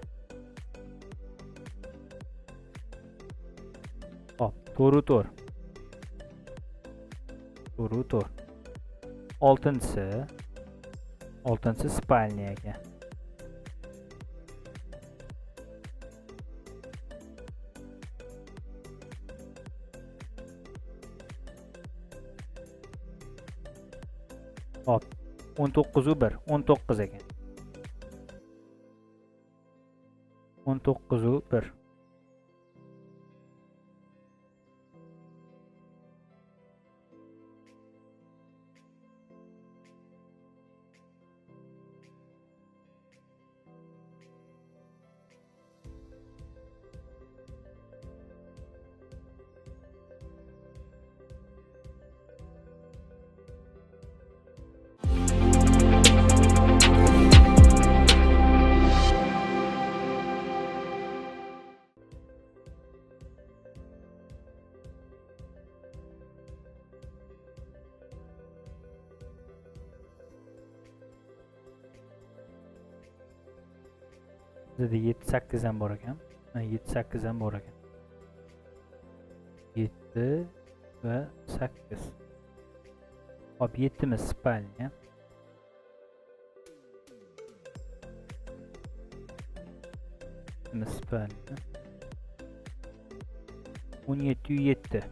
Hop, to'g'ri to'r. To'g'ri to'r. 6-si spalnya ekan. Hop, 19-1, 19 ekan. 19-1. Bizda 7-8 ham bor ekan. 7-8 ham bor ekan. 7 va 8. Hop, 7-miz spalnya. Spalnya. 17-7.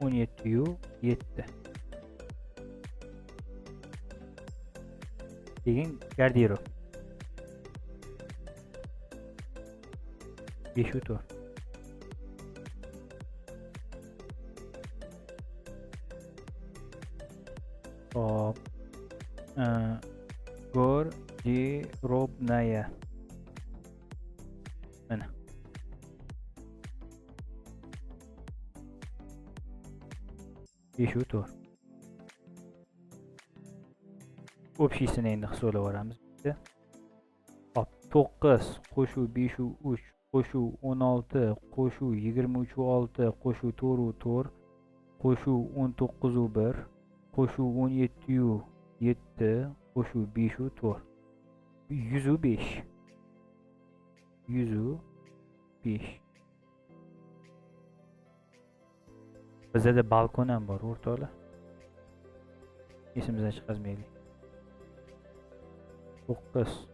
17-7. Keyin gardero. 5-4. Hop. Gordirobnaya. Mana. Beshu Общисini endi hisoblab olamiz bitta. Hop, 9 qo'shuv 5-3 qo'shuv 16 qo'shuv 23-6 qo'shuv 4-4 qo'shuv 19-1 qo'shuv 17-7 qo'shuv 5-4 105. 105. Bizda balkon ham bor, o'rtoqlar. Esimizdan chiqazmaylik. 9.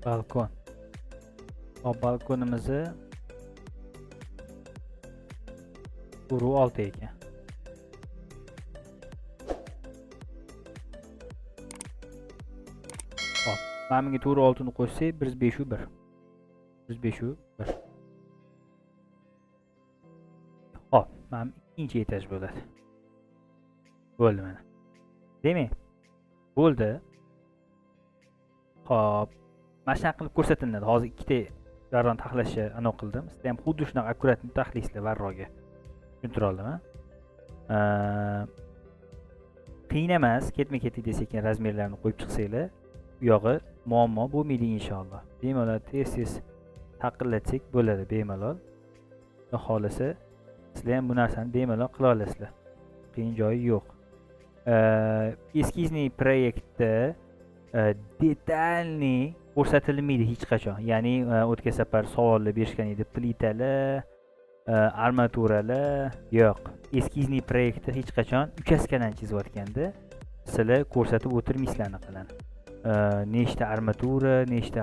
Balkon. Hop, balkonimizni 6 ekan. Hop, mana bunga 6ni qo'shsak, 5-1. 5-1. Hop, mana ikkinchi etaj bo'ladi. Bo'ldi mana. Demak, bo'ldi. Hop, mana shunaqa qilib ko'rsatiladi. Hozir ikkita jarron taxlashni anaqa qildim. Sizlar ham xuddi shunaqa akkuratni taxlaysizlar varroqga. Tushuntira oldimmi? Qiyin emas, ketma-ketlik desak-keyin razmerlarni qo'yib chiqsanglar, bu yog'i muammo bo'lmaydi inshaalloh. Bemalol tez-tez taqillatsak bo'ladi bemalol. Xudo xolasa, sizlar ham bu narsani bemalol qila olasizlar. Qiyin joyi yo'q. Eskizniy proyektda detalniy ko'rsatilmaydi hech qachon. Ya'ni o'tgan safar savollar berishgan edi, plitalar, armaturalar yo'q. Eskizniy proyektda hech qachon uchastkadan chizayotganda sizlar ko'rsatib o'tirmaysizlar anaqalarni. Nechta armatura, nechta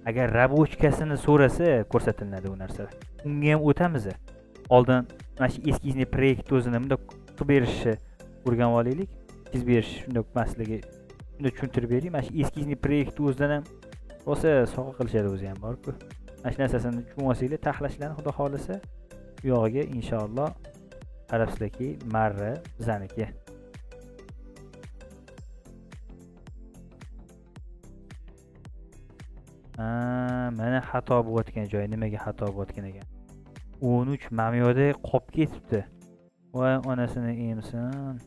agar rabochkasini so'rasa ko'rsatiladi bu narsalar. Unga ham o'tamiz. Oldin mana shu eskizniy proyekt o'zini bunda qilib berishni o'rganib olaylik. Chizib berish shunday emasligi. Shunda tushuntirib beraylik. Mana shu eskizniy proyekt o'zidan ham Bo'lsa sovg'a qilishadi o'zi ham bor-ku. Mana shu narsasini tushunib olsanglar, taxlashlarni xudo xolisa bu yog'iga inshaalloh qarabsizlarki, marra bizaniki. Mana xato bo'layotgan joyi nimaga xato bo'layotgan ekan? 13 mamyoda qolib ketibdi. Voy onasini emsin.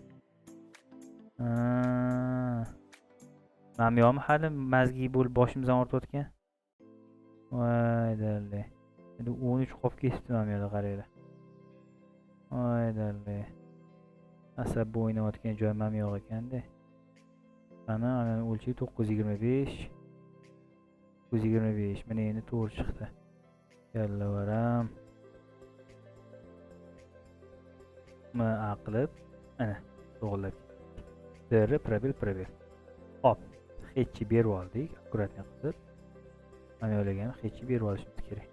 Mamyomi hali mazgi bo'lib boshimizdan ortayotgan. Voy dalli. Endi 13 qolib ketibdi mamyoda qaranglar. Voy dalli. Asab o'ynayotgan joy mamyoq ekanda. Mana o'lchak 925. 925. Mana endi to'g'ri chiqdi. Yallavaram. Ma aqlib, ana to'g'rilab. Dr probel. Hop, hechchi berib oldik, akkuratni qilib. Mana o'ylagan hechchi berib olishimiz kerak.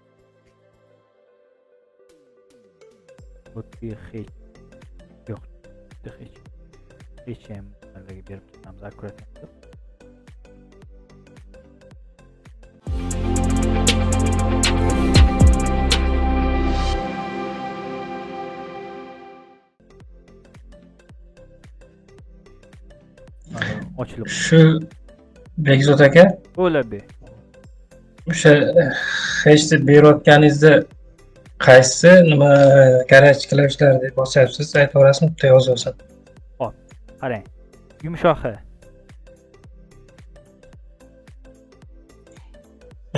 O'tki hech yo'q, hech ham nimalarga berib turamiz, akkuratni qilib. Ochilib. Shu Bekzod aka, Bo'labi. o'sha hech deb berayotganingizda qaysi nima garaj klavishlar deb bosyapsiz, aytaverasizmi, bitta yozyapsan. Hop, qarang. Yumshoqi.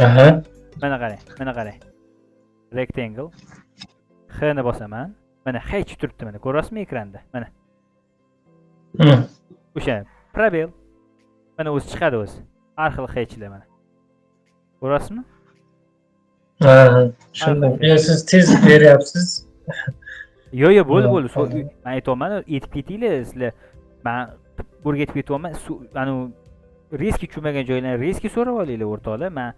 Aha. Mana qarang. Rectangle. H ni bosaman. Mana H turibdi mana. Ko'ryapsizmi ekranda? Mana. O'sha probel. Mana o'zi chiqadi o'zi. Har xil hechlar mana. Ko'ryapsizmi? Ha, tushundim. Siz tez beryapsiz. Yo'q, bo'ldi. Men aytayapman, yetib ketinglar sizlar. Men o'rgatib ketyapman. Anu riski tushmagan joylarni riski so'rab olinglar o'rtoqlar. Men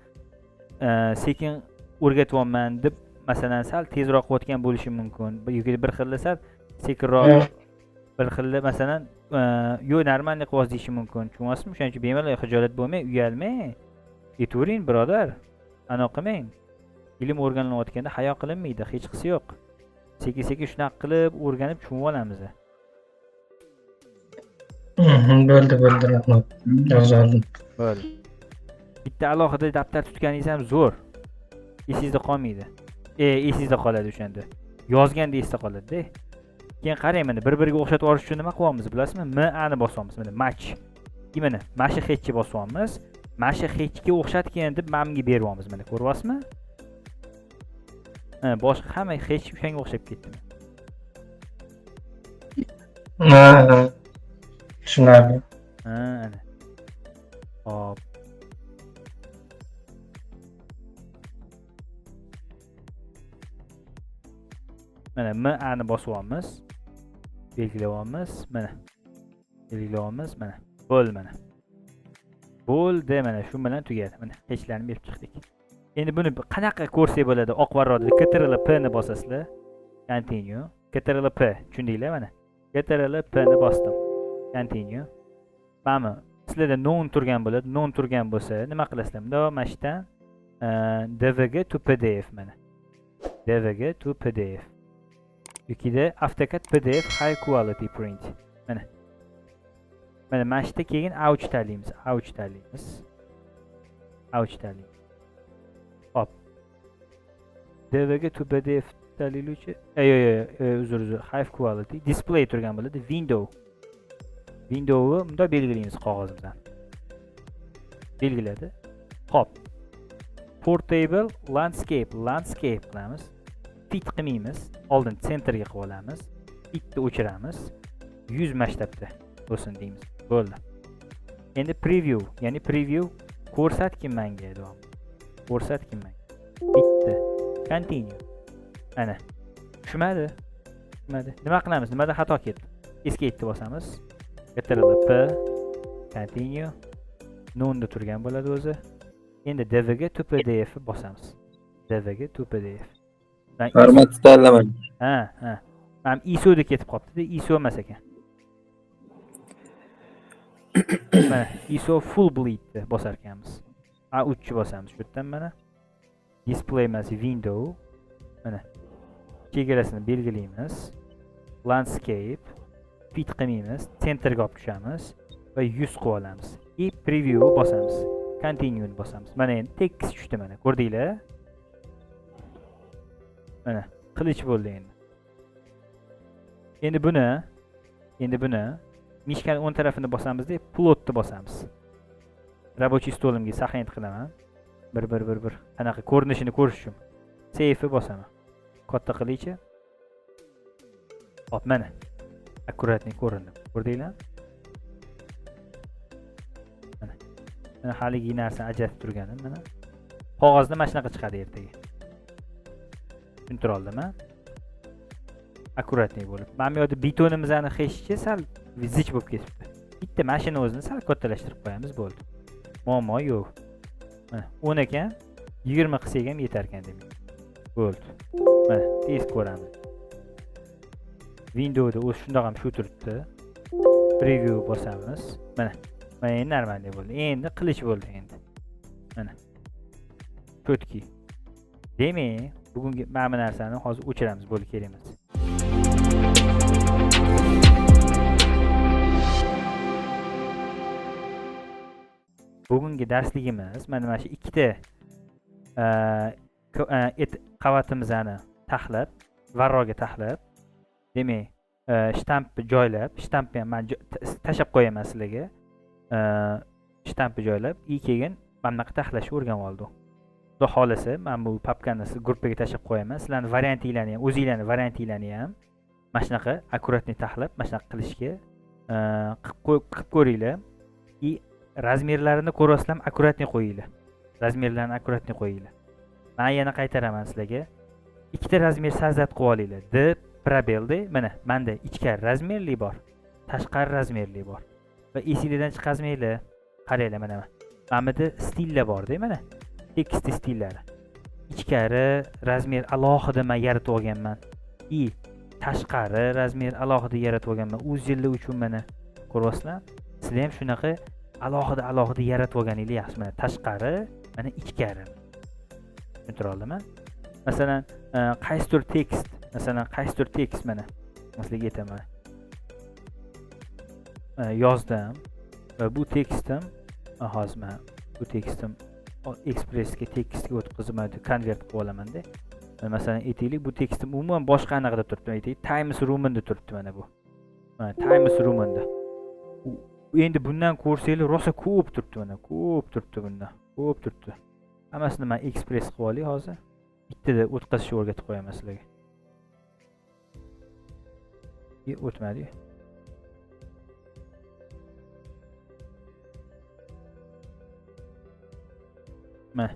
sekin o'rgatyapman deb, masalan, sal tezroq qilayotgan bo'lishim mumkin. Yoki bir xilda sal sekinroq, bir xilda masalan, yo normalniy qilib deyishim mumkin. Tushunyapsizmi? Shuning uchun bemalol xijolat bo'lmay, uyalmang. Aytavering, birodar. Ana qilmang. Ilm o'rganilayotganda hayo qilinmaydi, hech qisi yo'q. Sekin-sekin shunaqa qilib o'rganib tushunib olamiz. Bo'ldi, rahmat. Yozdim. Bo'ldi. Bitta alohida daftar tutganingiz ham zo'r. Esingizda qolmaydi. Esingizda qoladi o'shanda. Yozganda esda qoladi-da. Keyin qarang, mana bir-biriga o'xshatib olish uchun nima qilyapmiz, bilasizmi? MA ni bosyapmiz. Mana match. Mana mashi hechchi bosyapmiz. Mashi hechga o'xshatgan deb mamga beryapmiz. Mana ko'ryapsizmi? Boshqa hamma hech o'shanga o'xshab ketdi. Tushunarli. Ana. Hop. Mana MA ni bosyapmiz. Belgilayapmiz. Mana. Belgilayapmiz. Mana. Bo'ldi mana. Bo'ldi mana. Shu bilan tugadi. Mana hechlarni berib chiqdik. Endi buni qanaqa ko'rsak bo'ladi? Oq varroqda Ctrl P ni bosasizlar. Continue. Ctrl P. Tushundinglar mana. Ctrl P ni bosdim. Continue. Mana sizlarda non turgan bo'ladi. Non turgan bo'lsa, nima qilasizlar? Bunda mashdan DVG to PDF mana. DVG to PDF. Yukida AutoCAD PDF high quality print. Mana. Mana mashda keyin ouch tanlaymiz. Ouch tanlaymiz. Hop. DVG to PDF tanlayuvchi. Uzr. High quality display turgan bo'ladi. Windowni bunda belgilaymiz qog'ozimizdan. Belgiladi. Hop. Portable landscape qilamiz. Fit qilmaymiz. Oldin centerga qilib olamiz. Fitni o'chiramiz. 100 masshtabda bo'lsin deymiz. Bo'ldi. Endi preview, ya'ni preview ko'rsatgin menga davom. Ko'rsatgin menga. Bitti. Continue. Ana. Tushmadi. Nima qilamiz? Nimada xato ketdi? Escape bosamiz. Ctrl P. Continue. Nonda turgan bo'ladi o'zi. Endi DVG to PDF bosamiz. DVG to PDF. Format tanlamang. Ha. Men ISO da ketib qopti-da, ISO emas ekan. Mana ISO full bleed bosar ekanmiz. A3 bosamiz. Shu yerdan mana display emas, window. Mana chegarasini belgilaymiz. Landscape fit qilmaymiz, centerga olib tushamiz va 100 qilib olamiz. Preview bosamiz. Continue bosamiz. Mana endi tekst tushdi mana. Ko'rdinglar? Mana qilich bo'ldi endi. Endi buni mishkani o'ng tarafini bosamizda plotni bosamiz. Рабочий stolimga saqlanib qilaman. Bir qanaqa ko'rinishini ko'rish uchun. Save bosaman. Katta qilichi. Hop mana. Akkuratni ko'rindi. Ko'rdinglar? Mana haligi narsani ajratib turganim mana. Qog'ozni mana shunaqa chiqadi ertaga. Tushuntira oldimmi? Akkuratni bo'lib. Mana bu yerda betonimizni hechchi sal zich bo'lib ketibdi. Bitta mashina o'zini sal kattalashtirib qo'yamiz bo'ldi. Muammo yo'q. Mana 10 ekan, 20 qilsak ham yetar ekan demak. Bo'ldi. Mana tez ko'ramiz. Windowda o'zi shundoq ham shu turibdi. Preview bosamiz. Mana endi normalniy bo'ldi. Endi qilich bo'ldi endi. Mana. Cho'tki. Demak, bugungi mana bu narsani hozir o'chiramiz bo'ldi, kelamiz. Bugungi darsligimiz mana shu ikkita qavatimizni taxlab, varroga taxlab, demak, shtampni joylab, shtampni ham men tashab qo'yaman sizlarga. Shtampni joylab, keyin mana bunaqa taxlashni o'rganib oldik. Xudo xolasa, men bu papkani gruppaga tashab qo'yaman. Sizlarning variantinglarni ham, o'zingizlarning variantinglarni ham mana shunaqa akkuratni taxlab, mana shunaqa qilishga qilib ko'ringlar. Razmerlarini ko'rasizlar, akkuratni qo'yinglar. Razmerlarni akkuratni qo'yinglar. Men yana qaytaraman sizlarga. Ikkita razmer sazat qilib olinglar. D probelda mana menda ichkari razmerli bor, tashqari razmerli bor. Va esingizdan chiqazmanglar. Qaranglar mana. Mana bu stillar bor-da mana. Tekst stillari. Ichkari razmer alohida men yaratib olganman. Tashqari razmer alohida yaratib olganman. O'z yillar uchun mana ko'ryapsizlar? Sizlar ham shunaqa alohida yaratib olganinglar yaxshi. Mana tashqari, mana ichkari. Tushuntira oldimmi? Masalan, qaysidir tekst mana. Sizlarga aytaman. Yozdim va bu tekstim hozir men bu tekstim Expressga tekstga o'tkazib, konvert qilib olaman-da. Masalan, aytaylik, bu tekstim umuman boshqa anaqada turibdi. Aytaylik, Times Roman'da turibdi mana bu. Mana Times Roman'da. Endi bundan ko'rsanglar rosa ko'p turibdi mana. Ko'p turibdi bundan. Ko'p turibdi. Hammasini men Express qilib olay hozir. Bittada o'tkazishni o'rgatib qo'yaman sizlarga. O'tmadi. Mana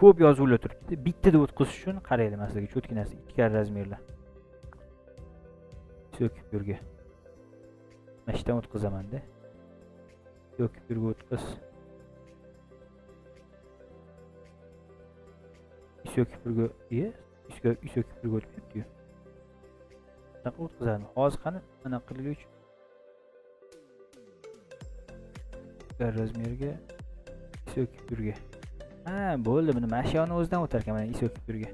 ko'p yozuvlar turibdi. Bittada o'tkazish uchun qaranglar, men sizlarga cho'tki narsa, ichkari razmerlar. So'kib yurga. Mana shundan o'tkazaman-da. So'kib yurga o'tkaz. So'kib yurga, so'kib yurga o'tmayapti-yu. Bunaqa o'tkazadi. Hozir qani mana qiluvchi. Ichkari razmerga so'kib yurga. Bo'ldi, buni mashiyoni o'zidan o'tar ekan, mana so'kib yurga.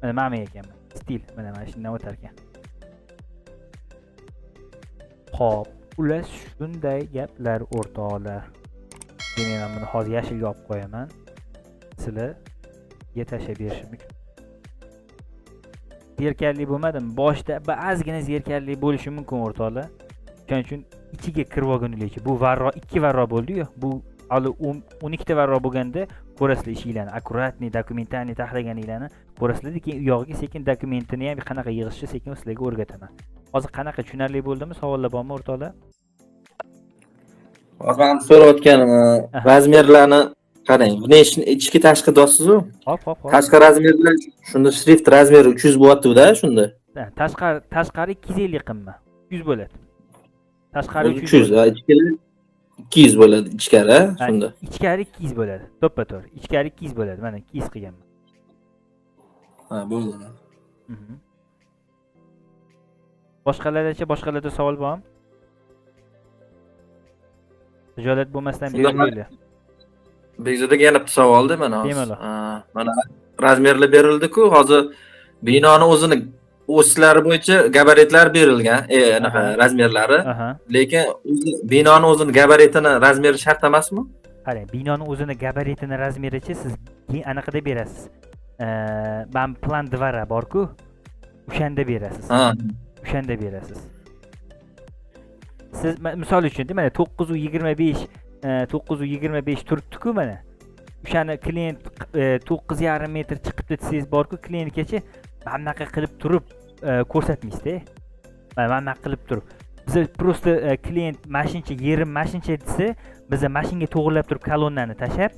Mana ma'ma ekanman. Stil mana shundan o'tar ekan. Xo'p, ular shunday gaplar o'rtoqlar. Demak, men buni hozir yashilga olib qo'yaman. Sizlarga tashlab berishim uchun. Zerkarli bo'lmadim. Boshda ba'zigina zerkarli bo'lishi mumkin o'rtoqlar. Shuning uchun ichiga kirib olguningizcha. Bu varro 2 varro bo'ldi-yu. Bu hali 12 ta varro bo'lganda ko'rasizlar ishinglarni, akkuratni dokumentlarni taxlaganinglarni ko'rasizlar, keyin u yog'iga sekin dokumentini ham qanaqa yig'ishni sekin sizlarga o'rgataman. Hozir qanaqa tushunarli bo'ldimi? Savollar bormi o'rtoqlar? Hozir men so'rayotganim razmerlarni qarang. Buni ichki tashqi deyapsiz-ku? Hop. Tashqi razmerlar shunda shrift razmeri 300 bo'lyapti-da shunda. Tashqari 250 qimma. 100 bo'ladi. Tashqari 300, ichkari 200 bo'ladi ichkari, shunda. Ichkari 200 bo'ladi. To'ppa-to'g'ri. Ichkari 200 bo'ladi. Mana 200 qilganman. Bo'ldi. Boshqalarda savol bormi? Hijolat bo'lmasdan berib qo'yinglar. Begzodagi yana bitta savolda mana hozir. Bemalol. Mana razmerlar berildi-ku, hozir binoni o'zini o'slari bo'yicha gabaritlar berilgan, anaqa Aha. razmerlari. Aha. Lekin binoni o'zini gabaritini, razmeri shart emasmi? Qarang, binoni o'zini gabaritini, razmerichi siz anaqada berasiz. Ben plan dvara bor-ku, o'shanda berasiz. Ha. O'shanda berasiz. Siz misol uchun mana 925 925 turibdi-ku mana. O'shani klient 9,5 metr chiqibdi desangiz bor-ku, klientgacha bunaqa qilib turib ko'rsatmaysiz-da. Mana bunaqa qilib turib. Biz просто klient mashincha yerim mashincha desa, biz mashinaga to'g'rilab turib kolonnani tashab,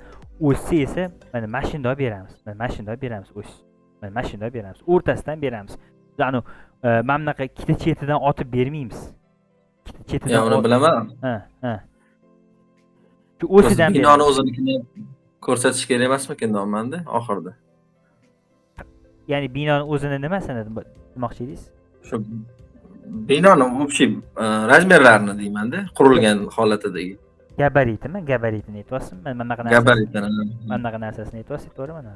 o'ssi esa mana mashinada olib beramiz. Mana mashinada olib beramiz o's. Mana mashinada olib beramiz. O'rtasidan beramiz. Biz mana bunaqa ikkita chetidan otib bermaymiz. Ikkita chetidan. Ya uni bilaman. Ha. Shu o'sidan binoni o'zinikini ko'rsatish kerak emasmikin deyapman-da oxirida. Ya'ni binoni o'zini nimasini demoqchi edingiz? Shu binoni общий razmerlarini deyman-da, qurilgan holatidagi. Gabaritimi? Gabaritini aytyapsizmi? Mana bunaqa narsa. Gabaritini. Mana bunaqa narsasini aytyapsiz, to'g'rimi mana?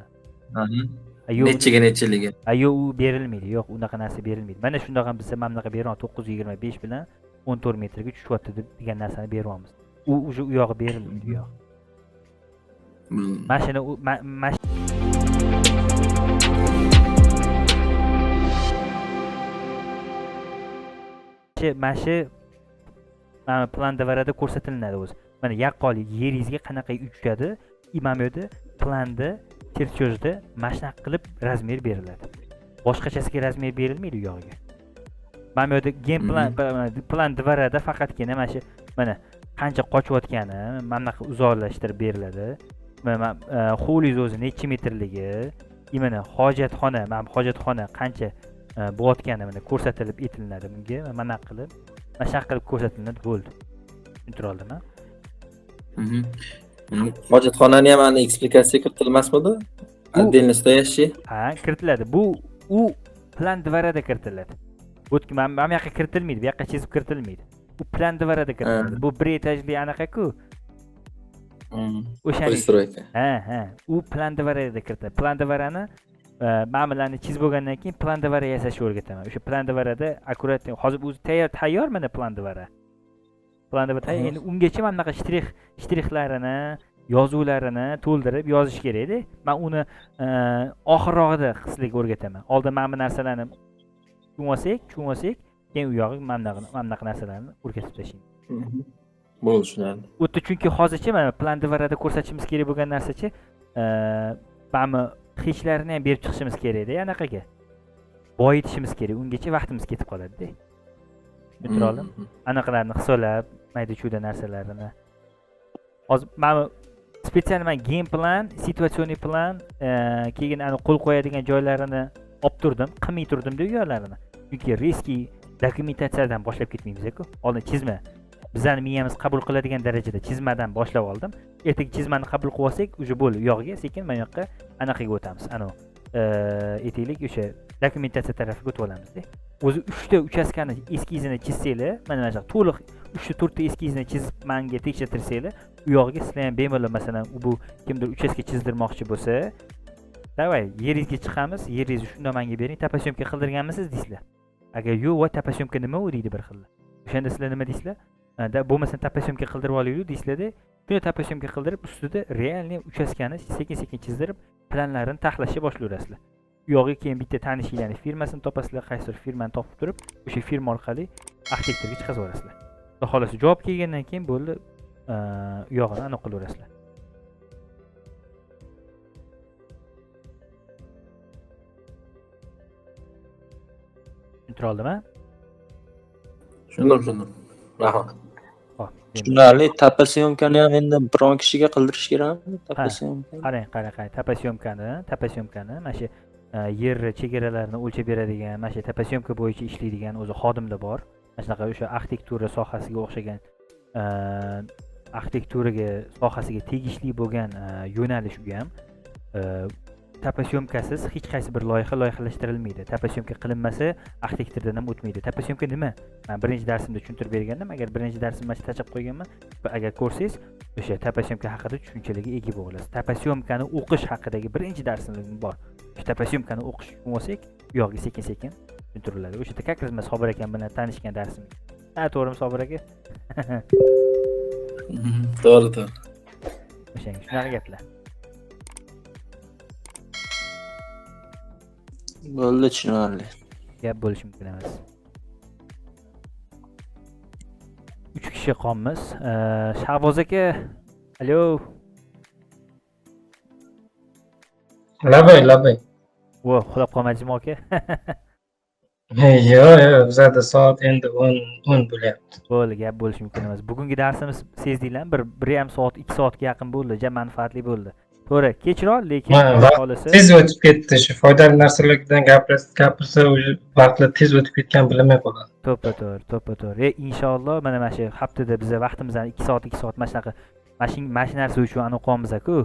Nechiga nechiligi? Yo'q, u berilmaydi. Yo'q, unaqa narsa berilmaydi. Mana shundoq ham biz mana bunaqa beryapmiz 925 bilan 14 metrga tushyapti degan narsani beryapmiz. U уже u yog'i berilmaydi, u yog'i. Mashina mana plan davarada ko'rsatiladi o'zi. Mana yaqqol yeringizga qanaqa tushadi, mana bu yerda planda, cherchojda mashina qilib razmer beriladi. Boshqachasiga razmer berilmaydi u yog'iga. Mana bu yerda game plan davarada faqatgina mana shu mana qancha qochayotgani mana bunaqa uzoqlashtirib beriladi. Mana hovlingiz o'zi necha metrligi, mana hojatxona, mana hojatxona qancha bo'layotgani mana ko'rsatilib aytilinadi bunga. Mana qilib mashaq qilib ko'rsatiladi, bo'ldi. Tushuntira oldimmi? Hojatxonani ham ana eksplikatsiya kiritilmasmidi? Отдельно стоящий. Ha, kiritiladi. U plan dvarada kiritiladi. O'tki mana bu yoqqa kiritilmaydi, bu yoqqa chizib kiritilmaydi. U plan dvarada kiritiladi. Bu bir etajli anaqa-ku. O'shani. Постройка. Ha. U plan dvarada kiritiladi. Plan dvarani ma'mullarni chizib bo'lgandan keyin plan dvara yasashni o'rgataman. O'sha plan dvarada akkurat hozir o'zi tayyor mana plan dvara. Plan dvara tayyor. Endi ungacha mana bunaqa shtrixlarini, yozuvlarini to'ldirib yozish kerak-da. Men uni oxirrog'ida qilishga o'rgataman. Oldin mana bu narsalarni tushunsak, keyin u yog'i mana bunaqa narsalarni o'rgatib tashlayman. Bo'ldi, tushunarli. O'tda chunki hozircha mana plan dvarada ko'rsatishimiz kerak bo'lgan narsachi mana hechlarini ham berib chiqishimiz kerak-da, anaqaga. Boyitishimiz kerak. Ungacha vaqtimiz ketib qoladi-da. Tushuntir oldim? Anaqalarni hisoblab, mayda-chuyda narsalarini. Hozir mana spetsial game plan, situatsioniy plan, keyin ani qo'l qo'yadigan joylarini olib turdim, qilmay turdim-da u yo'llarini. Chunki riski dokumentatsiyadan boshlab ketmaymiz-ku. Oldin chizma. Bizani miyamiz qabul qiladigan darajada chizmadan boshlab oldim. Ertaga chizmani qabul qilib olsak, uje bo'ldi. U yog'iga sekin mana yoqqa anaqaga o'tamiz. Aytaylik, o'sha dokumentatsiya tarafiga o'tib olamiz-da. O'zi 3 ta uchastkani eskizini chizsanglar, mana mana to'liq 3 ta 4 ta eskizini chizib menga tekshirtirsanglar, u yog'iga sizlar ham bemalol masalan, bu kimdir uchaska chizdirmoqchi bo'lsa, davay, yeringizga chiqamiz, yeringizni shunday menga bering, tapasyomka qildirganmisiz deysizlar. Agar yo'q, va tapasyomka nima u deydi bir xil. O'shanda sizlar nima deysizlar? Bo'lmasa tapasyomka qildirib olaylik deysizlar-da. Shuni tapasyomka qildirib, ustida realniy uchaskani sekin-sekin chizdirib, planlarini taxlashga boshlayverasizlar. U yog'iga keyin bitta tanishinglarning firmasini topasizlar, qaysidir firmani topib turib, o'sha firma orqali arxitektorga chiqazib yuborasizlar. Xudo xolasa javob kelgandan keyin bo'ldi, u yog'ini aniq qilaverasizlar. Tushuntira oldimmi? Tushundim. Rahmat. Tushunarli. Tapasyomkani ham endi biron kishiga qildirish kerakmi? Tapasyomka. Qarang, tapasyomkani mana shu yer chegaralarini o'lchab beradigan, mana shu tapasyomka bo'yicha ishlaydigan o'zi xodimlar bor. Mana shunaqa o'sha arxitektura sohasiga o'xshagan arxitekturaga sohasiga tegishli bo'lgan yo'nalish u ham tapasyomkasiz hech qaysi bir loyihalashtirilmaydi. Tapasyomka qilinmasa arxitekturdan ham o'tmaydi. Tapasyomka nima? Men birinchi darsimda tushuntirib bergandim. Agar birinchi darsimda tashab qo'yganman, agar ko'rsangiz, o'sha tapasyomka haqida tushunchalarga ega bo'lasiz. Tapasyomkani o'qish haqidagi birinchi darsimiz bor. Shu tapasyomkani o'qish olsak, u yog'iga sekin-sekin tushuntiriladi. O'sha yerda как раз men Sobir akam bilan tanishgan darsimiz. To'g'rimi Sobir aka? To'g'ri, to'g'ri. O'shanga shunaqa gaplar. Bo'ldi, tushunarli. Gap bo'lishi mumkin emas. 3 kishi qolmiz. Shahboz aka, alo. Labay, labay. Vo, uxlab qolmadingmi aka? Yo'q, bizada soat endi 10 bo'lyapti. Bo'ldi, gap bo'lishi mumkin emas. Bugungi darsimiz sezdinglarmi? 1,5 soat, 2 soatga yaqin bo'ldi. Juda manfaatli bo'ldi. To'g'ri, kechroq, lekin xohlasa Tez o'tib ketdi. Shu foydali narsalardan gapirsa, vaqtlar tez o'tib ketgan bilmay qoladi. to'ppa-to'g'ri. Inshaalloh mana mana shu haftada biza vaqtimizni 2 soat mana shunaqa mashina narsa uchun aniqamiz-ku,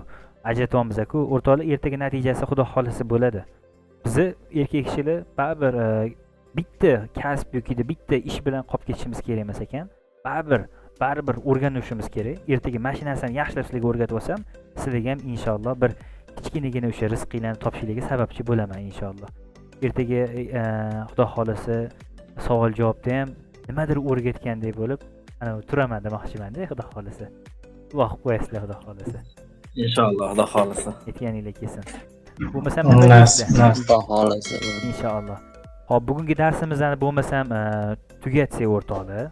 ajratamiz-ku. O'rtoqlar, ertaga natijasi Xudo xolasa bo'ladi. Bizni erkak kishilar baribir bitta kasb yoki bitta ish bilan qolib ketishimiz kerak emas ekan. Baribir o'rganishimiz kerak. Ertaga mashina narsani yaxshilab sizlarga o'rgatib olsam, sizlarga ham inshaalloh bir kichkinagina o'sha rizqinglarni topishinglarga sababchi bo'laman inshaalloh. Ertaga Xudo xolasa savol javobda ham nimadir o'rgatgandek bo'lib, ana turaman demoqchiman-da, Xudo xolasa. Duo qilib qo'yasizlar Xudo xolasa. Inshaalloh, Xudo xolasa. Aytganinglar kelsin. Bo'lmasam Nasib. Xudo xolasa. inshaalloh. Hop, bugungi darsimizni bo'lmasam tugatsak o'rtoqlar.